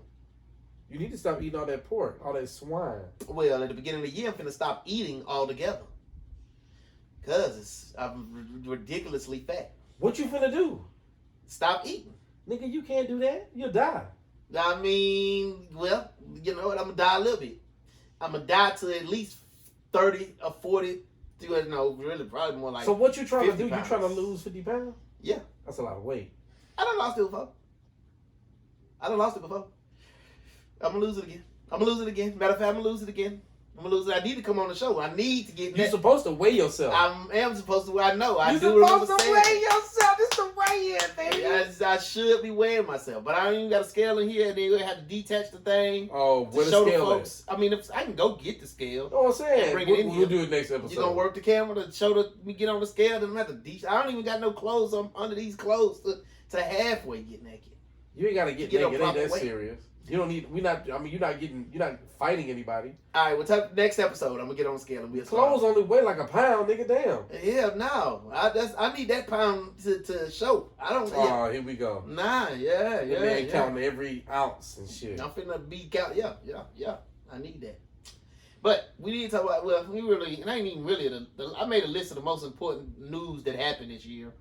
You need to stop eating all that pork, all that swine. Well, at the beginning of the year, I'm finna stop eating altogether. Because I'm ridiculously fat. What you finna do? Stop eating. Nigga, you can't do that. You'll die. I mean, well, you know what? I'm going to die a little bit. I'm going to die to at least 30 or 40. Really probably more like So what you trying to do? pounds. You trying to lose 50 pounds? Yeah. That's a lot of weight. I done lost it before. I'm going to lose it again. Matter of fact, I'm going to lose it again. I need to come on the show. I need to get. You're supposed to weigh yourself. I am supposed to. I know. You're supposed to weigh yourself. This the weigh-in, baby. I should be weighing myself, but I don't even got a scale in here. And then we have to detach the thing. Oh, where the scale is? I mean, if I can go get the scale. Oh, I'm saying. Bring it in We'll do it next episode. You gonna work the camera to show me get on the scale? Then I have to. I don't even got no clothes on under these clothes to halfway get naked. You ain't gotta get naked. It ain't that serious. You don't need. You're not fighting anybody. All right. Next episode, I'm gonna get on the scale and be a clothes only weigh like a pound, nigga. Damn. Yeah, no. I need that pound to show. I don't. Oh, here we go. Nah, yeah. Man counting every ounce and shit. I'm finna be count. Yeah. I need that. But we need to talk about. Well, and I ain't even really. I made a list of the most important news that happened this year,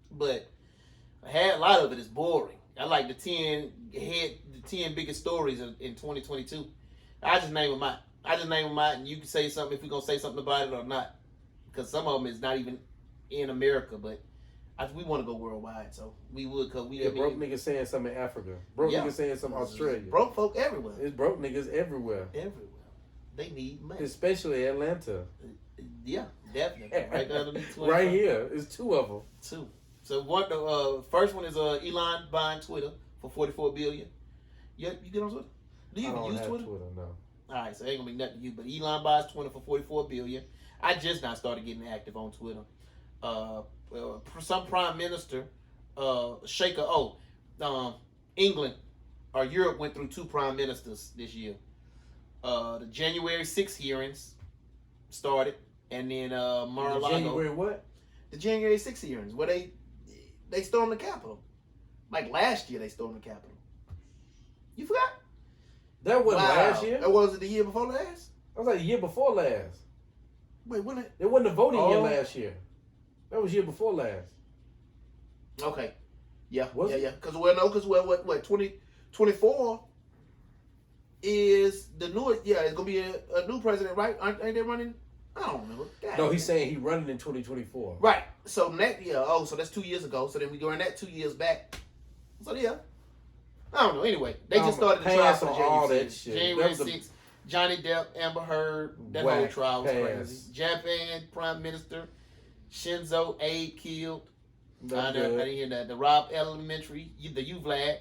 but a lot of it is boring. I like the 10 biggest stories in 2022. I just name them out. And you can say something if we're going to say something about it or not. Because some of them is not even in America, but we want to go worldwide, so we would. Cause broke niggas saying something in Africa. Broke niggas saying something in Australia. Broke folk everywhere. It's broke niggas everywhere. They need money. Especially Atlanta. Yeah, definitely. Right down to me. Right here. It's 2 of them. 2. So the first one is Elon buying Twitter for $44 billion. You get on Twitter? Do you even use Twitter? No. All right, so it ain't gonna be nothing to you. But Elon buys Twitter for $44 billion. I just now started getting active on Twitter. Some prime minister, England or Europe went through 2 prime ministers this year. The January 6th hearings started, and then Mar-a-Lago. January what? The January 6th hearings, where they stormed the Capitol. Like last year, they stormed the Capitol. You forgot? That wasn't last year. That was it the year before last? That was like the year before last. Wait, when it? There wasn't a voting year last year. That was year before last. Okay. Yeah. Was yeah. Because what 2024 is the new. Yeah, it's gonna be a new president, right? Ain't they running? I don't remember. No, he's saying he's running in 2024. Right. So next year, so that's 2 years ago. So then we go in that 2 years back. So yeah. I don't know. Anyway, they just started the trial for all that shit. January 6th, Johnny Depp, Amber Heard, that whole trial was crazy. Japan Prime Minister Shinzo Abe killed. I didn't hear that. The Robb Elementary, the UVLAD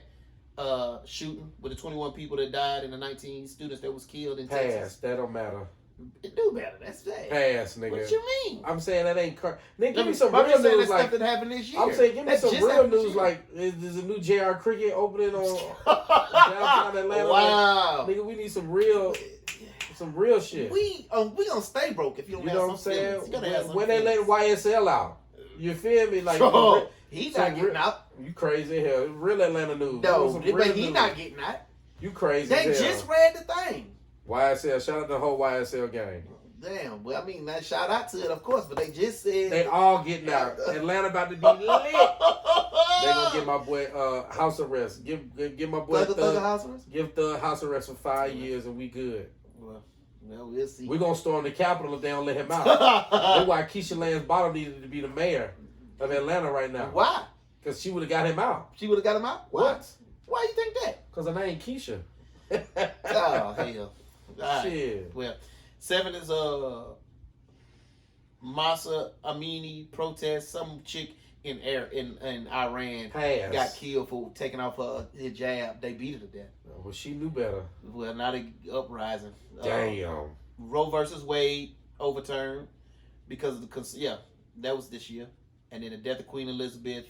shooting with the 21 people that died and the 19 students that was killed in Texas. That don't matter. Do better. That's that. Pass, nigga. What you mean? I'm saying that ain't nigga, give me some real news like stuff that happened this year. I'm saying give me some real news like there's a new JR Cricket opening on downtown Atlanta. Wow. Like, nigga, we need some real shit. We gonna stay broke if you don't you have know some what I'm saying? feelings. When they let YSL out. You feel me? Like he's not getting out. You crazy as hell. Real Atlanta news. No, but he's not getting out. You crazy They as hell. just read the thing. YSL, shout out the whole YSL gang. Damn, well, I mean, that shout out to it, of course, but they just said they all getting out. Atlanta about to be lit. They gonna give my boy house arrest. Give my boy Thug house arrest. Give Thug house arrest for 5 years and we good. Well, we'll see. We're gonna storm the Capitol if they don't let him out. That's why Keisha Lance Bottom needed to be the mayor of Atlanta right now. Why? Because she would have got him out. She would have got him out? What? Why you think that? Because her name Keisha. Oh, hell. Right. Shit. Well, 7 is Masa Amini protest. Some chick in Iran got killed for taking off her hijab. They beat her to death. Well, she knew better. Well, now they uprising. Damn. Roe versus Wade overturned because of the that was this year, and then the death of Queen Elizabeth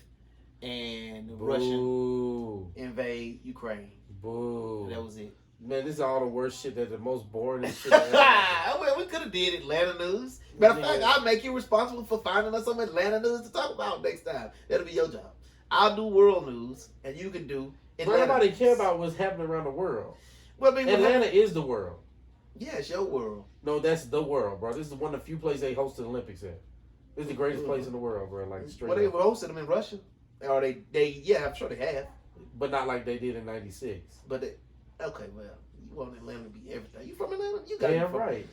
and the Russian invade Ukraine. Boo. That was it. Man, this is all the worst shit. That's the most boring shit ever. Well, we could have did Atlanta news. Matter of fact, I'll make you responsible for finding us some Atlanta news to talk about next time. That'll be your job. I'll do world news, and you can do Atlanta. Nobody care about what's happening around the world. Well, I mean, Atlanta is the world. Yeah, it's your world. No, that's the world, bro. This is one of the few places they host the Olympics at. This is the greatest place in the world, bro. Like straight. Well, they hosted them in Russia, or I'm sure they have, but not like they did in '96. But okay, well. You want Atlanta to be everything. You from Atlanta? You got damn right.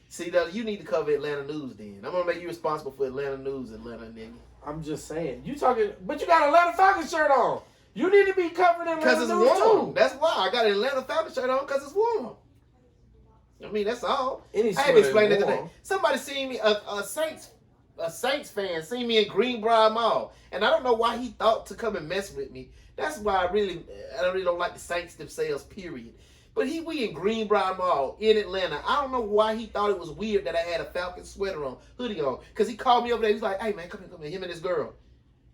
See, you need to cover Atlanta news then. I'm gonna make you responsible for Atlanta news, Atlanta nigga. I'm just saying. You talking, but you got an Atlanta Falcons shirt on. You need to be covering Atlanta news warm. too. That's why I got an Atlanta Falcons shirt on because it's warm. I mean, that's all. I had to explain it today. Somebody seen me, a Saints fan seen me in Greenbrier Mall, and I don't know why he thought to come and mess with me. That's why I really don't like the Saints themselves. Period. But we in Greenbrier Mall in Atlanta. I don't know why he thought it was weird that I had a Falcon sweater on, hoodie on. Because he called me over there. He was like, hey, man, come here, him and this girl.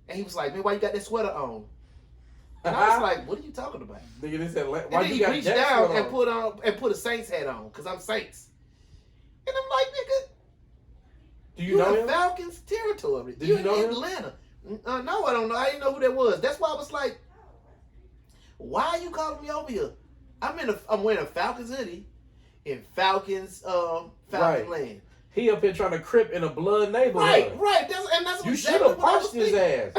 And he was like, man, why you got that sweater on? And I was like, what are you talking about? Nigga, this Atlanta. Why you reached down and put a Saints hat on, because I'm Saints. And I'm like, nigga, do you know him? Falcons territory. Did you know in Atlanta. No, I don't know. I didn't know who that was. That's why I was like, why are you calling me over here? I'm wearing a Falcons hoodie in Falcons land. He up here trying to crip in a blood neighborhood. Right. That's you should have punched his ass.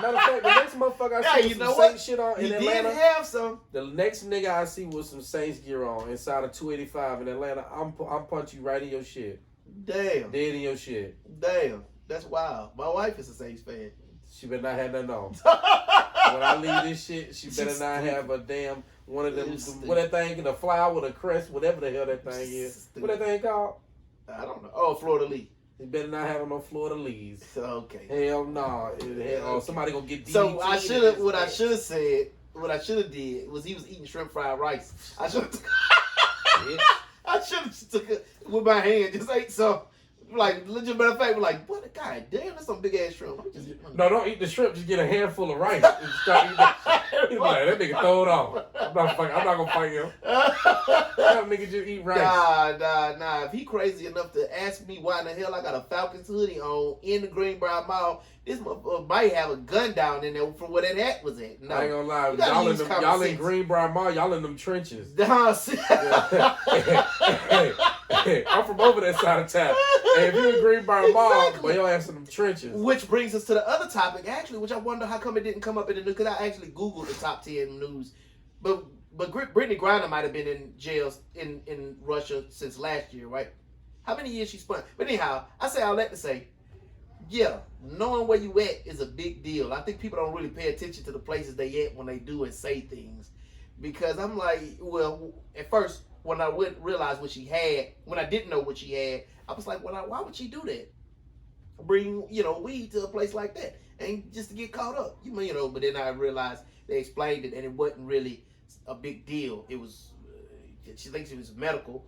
Matter of fact, the next motherfucker I see with some Saints shit on in Atlanta. Did have some. The next nigga I see with some Saints gear on inside of 285 in Atlanta, I'm punch you right in your shit. Damn. Dead in your shit. Damn. That's wild. My wife is a Saints fan. She better not have nothing on. When I leave this shit, she better not have a damn one of them. What that thing? The flower, the crest, whatever the hell that thing is. What that thing called? I don't know. Oh, Florida Lee. You better not have no Florida Lees. Okay. Hell no. Somebody gonna get DDT. So what I should have said, what I should have did was he was eating shrimp fried rice. I should have took it with my hand, just ate some. Like, legit matter of fact, we're like, what? God damn, that's some big ass shrimp. No, don't eat the shrimp. Just get a handful of rice and start eating that shit. He's like, that nigga throw it off. I'm not gonna fight him. That nigga just eat rice. Nah. If he crazy enough to ask me why in the hell I got a Falcons hoodie on in the Greenbrier Mall, this motherfucker might have a gun down in there from where that hat was at. No, I ain't gonna lie. Y'all in Greenbrier Mall, y'all in them trenches. Hey, I'm from over that side of town. Hey, if you in Greenbrier Mall, boy, your ass in them trenches. Which brings us to the other topic, actually, which I wonder how come it didn't come up in the news, because I actually Googled the top 10 news. But Brittany Griner might have been in jail in Russia since last year, right? How many years she spent? But anyhow, I say all that to say, yeah, knowing where you at is a big deal. I think people don't really pay attention to the places they at when they do and say things. Because I'm like, well, at first, when I wouldn't realize what she had, when I didn't know what she had, I was like, well, why would she do that? Bring, weed to a place like that. And just to get caught up. But then I realized they explained it and it wasn't really a big deal. It was, she thinks it was medical.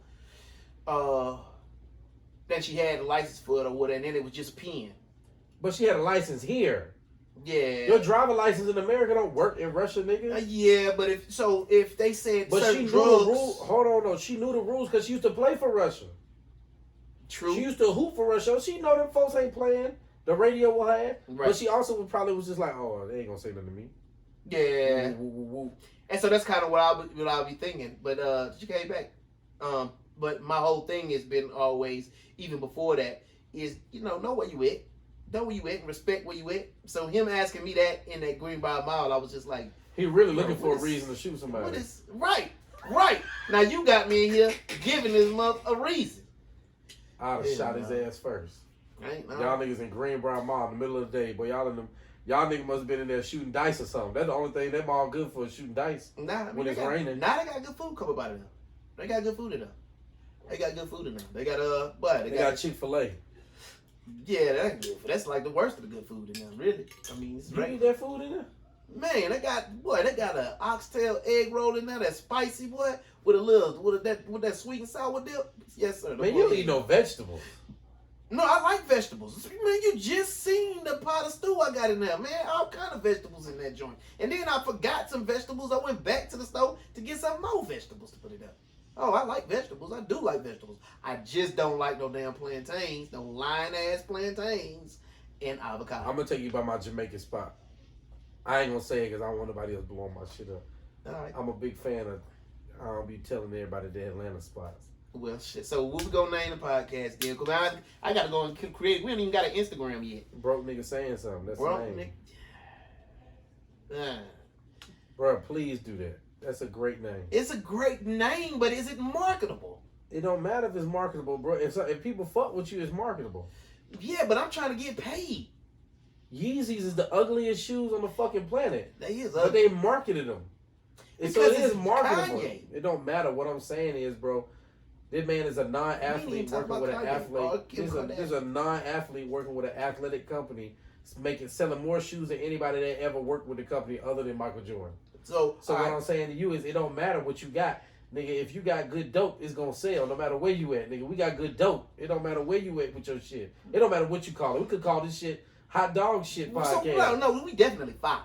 that she had a license for it or whatever, and then it was just a pen. But she had a license here. Yeah. Your driver license in America don't work in Russia, nigga. Yeah, but if they said but certain she knew drugs, the rules. Hold on, no, she knew the rules because she used to play for Russia. True. She used to hoop for Russia. She know them folks ain't playing. The radio will have. Right. But she also probably was just like, oh, they ain't gonna say nothing to me. Yeah. Woo, woo, woo. And so that's kind of what I'll be thinking. But she came back. But my whole thing has been always, even before that, is know where you at. Know where you at and respect where you at. So him asking me that in that Greenbrier Mall, I was just like, he really looking for a reason to shoot somebody. What is right? Now you got me in here giving this month a reason. I'd have shot his ass first. Ain't no. Y'all niggas in Greenbrier Mall in the middle of the day, boy. Y'all niggas must have been in there shooting dice or something. That's the only thing that mall good for is shooting dice. When it's raining. Now they got good food coming out of them. They got good food in them. They got They got Chick-fil-A. Yeah, that's good. That's like the worst of the good food in them, really. I mean, it's you eat that food in there? Man, they got an oxtail egg roll in there that's spicy, boy, with that sweet and sour dip. Yes, sir. Man, you don't eat no vegetables. No, I like vegetables. Man, you just seen the pot of stew I got in there, man. All kind of vegetables in that joint. And then I forgot some vegetables. I went back to the store to get some more vegetables to put it up. Oh, I like vegetables. I do like vegetables. I just don't like no damn plantains, no lying-ass plantains and avocado. I'm going to take you by my Jamaican spot. I ain't going to say it because I don't want nobody else blowing my shit up. All right. I'm a big fan of, I don't be telling everybody the Atlanta spots. Well, shit. So what we going to name the podcast, Gil? Because I got to go and create. We don't even got an Instagram yet. Broke nigga saying something. That's Broke the name. Nigga. Bro, please do that. That's a great name. It's a great name, but is it marketable? It don't matter if it's marketable, bro. If people fuck with you, it's marketable. Yeah, but I'm trying to get paid. Yeezys is the ugliest shoes on the fucking planet. They is ugly. But they marketed them. Because so it is marketable. Kanye. It don't matter. What I'm saying is, bro, this man is a non-athlete working with an athlete. There's a non-athlete working with an athletic company selling more shoes than anybody that ever worked with the company other than Michael Jordan. So what I'm saying to you is it don't matter what you got. Nigga, if you got good dope, it's gonna sell no matter where you at, nigga. We got good dope. It don't matter where you at with your shit. It don't matter what you call it. We could call this shit hot dog shit podcast. No, we definitely fired.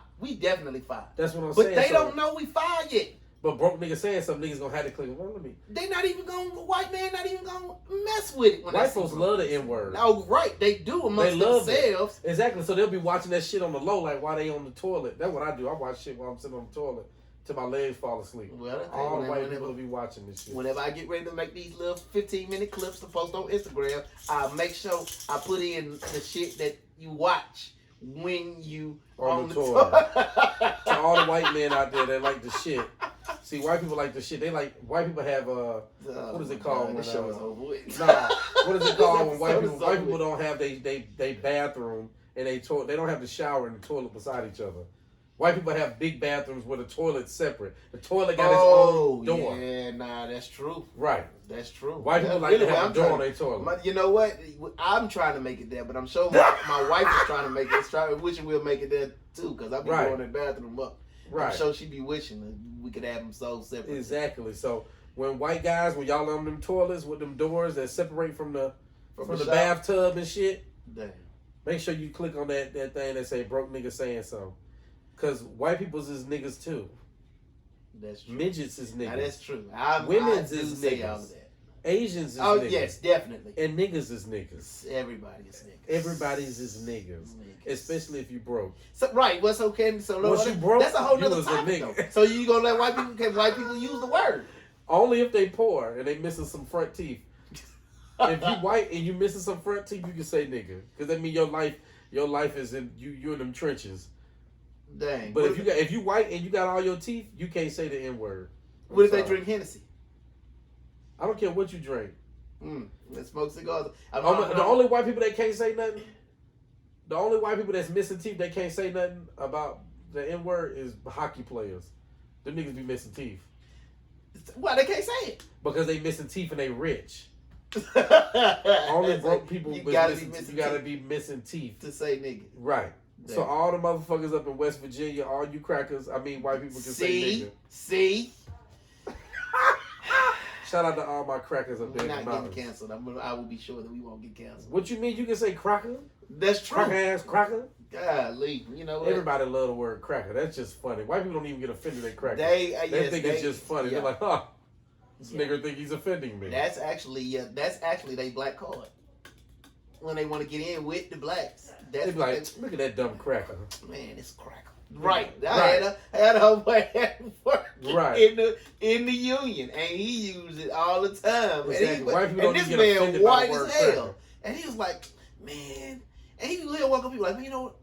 That's what I'm saying. But they don't know we fired yet. But broke nigga saying some niggas gonna have to click. Well, they not even gonna, white man not even gonna mess with it. White folks love the N-word. Oh, right. They do amongst themselves. Exactly. So they'll be watching that shit on the low, like while they on the toilet. That's what I do. I watch shit while I'm sitting on the toilet till my legs fall asleep. Well, all the white people will be watching this shit. Whenever I get ready to make these little 15-minute clips to post on Instagram, I make sure I put in the shit that you watch when you on the toilet. To all the white men out there that like the shit. See, white people like the shit. They like, white people have, what is it called? What is it called when white people don't have they bathroom and they don't have the shower and the toilet beside each other. White people have big bathrooms where the toilet's separate. The toilet got its own door. Yeah, nah, that's true. Right. That's true. White people like to have a door on their toilet. You know what? I'm trying to make it there, but I'm sure my wife is trying to make it. Wishing we'll make it there too, because I've been going to the bathroom up. Right. I'm sure she'd be wishing we could have them so separate. Exactly. So when white guys, when y'all on them toilets with them doors that separate from the bathtub and shit, damn. Make sure you click on that thing that say broke nigga saying something. Because white people's is niggas too. That's true. Midgets is niggas. Now, that's true. Women's is niggas. Asians is niggas. Oh, yes, definitely. And niggas is niggas. Everybody is niggas. Everybody's is niggas. Especially if you broke. So, right, what's okay? So once you broke, that's a whole nother topic. So you gonna let white people use the word? Only if they poor and they missing some front teeth. If you white and you missing some front teeth, you can say nigga. Because that means your life is in you in them trenches. Dang. But if you white and you got all your teeth, you can't say the N-word. What if they drink Hennessy? I don't care what you drink. Let's smoke cigars. The only white people that can't say nothing, the only white people that's missing teeth that can't say nothing about the N-word is hockey players. Them niggas be missing teeth. Why they can't say it? Because they missing teeth and they rich. Only broke people you gotta be missing teeth to say nigga. Right. Damn. So all the motherfuckers up in West Virginia, all you crackers, white people can say nigga. See? Shout out to all my crackers up there. We're not getting canceled. I will be sure that we won't get canceled. What you mean? You can say cracker? That's true. Cracker ass cracker? Golly, you know what? Everybody love the word cracker. That's just funny. White people don't even get offended at cracker. They think it's just funny. Yeah. They're like, huh, this nigga think he's offending me. That's actually they black card. When they want to get in with the blacks. They be like, look at that dumb cracker. Man, it's cracker. Right. I had a way in the union, and he used it all the time. Exactly. And this man white as hell. Cracker. And he was like, man, and he'll walk up people like, man, you know what?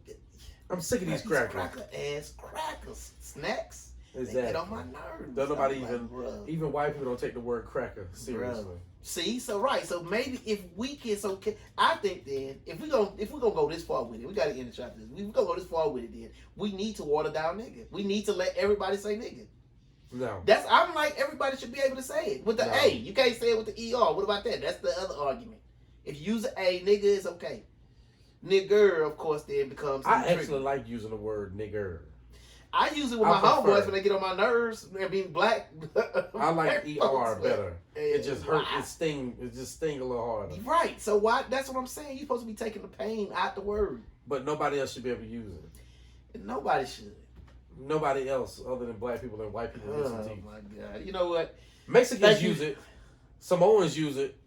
I'm sick of these crackers. Cracker ass crackers. Snacks. Exactly. They get on my nerves. Don't nobody even white people don't take the word cracker seriously. Bruh. See, so maybe if we can, I think then if we gonna go this far with it, we gotta end the chapter. If we gonna go this far with it, then we need to water down nigga. We need to let everybody say nigga. No, I'm like everybody should be able to say it with the A. You can't say it with the ER. What about that? That's the other argument. If you use an A, nigga is okay. Nigger, of course, then becomes. I actually like using the word nigger. I use it with my homeboys when they get on my nerves. They're being black. I like ER better. It just hurt. It just sting a little harder. Right. So why? That's what I'm saying. You're supposed to be taking the pain out the word. But nobody else should be able to use it. Nobody should. Nobody else other than black people and white people. Oh my God! You know what? Mexicans use it. Samoans use it.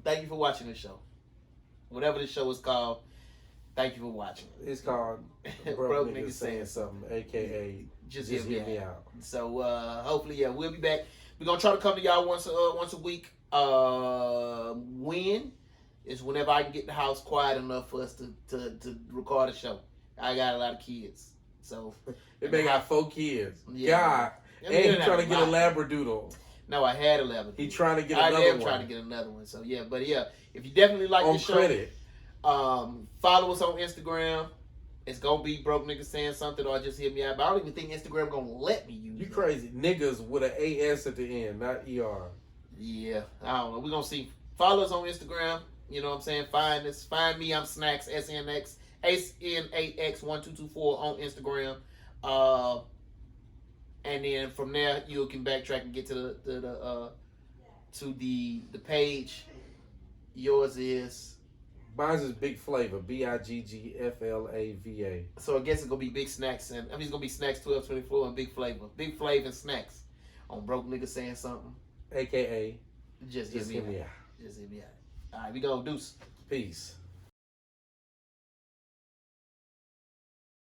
Thank you for watching this show. Whatever the show is called. Thank you for watching. It's called Broke Niggas Saying Something, a.k.a. Just Hear Me Out. So, hopefully, we'll be back. We're going to try to come to y'all once a week. When is whenever I can get the house quiet enough for us to record a show. I got a lot of kids. So they may got 4 kids. Yeah. God. And he trying to get a Labradoodle. No, I had a Labradoodle. He trying to get another one. I am trying to get another one. So, but if you definitely like the show. On credit. Follow us on Instagram. It's gonna be Broke Niggas Saying Something or Just Hear Me Out. But I don't even think Instagram gonna let me use it. You crazy. Niggas with an AS at the end, not ER. Yeah, I don't know. We're gonna see. Follow us on Instagram. You know what I'm saying? Find us. Find me. I'm Snax, SNX, SNAX1224 on Instagram. And then from there you can backtrack and get to the page. Yours is. Mine's is Big Flavor, BIGGFLAVA. So I guess it's gonna be Big Snacks and it's gonna be Snacks 1224 and Big Flavor, Big Flavor and Snacks on Broke Niggas Saying Something, AKA Just Hear Me Out. Just Hear Me Out. All right, we go deuce. Peace.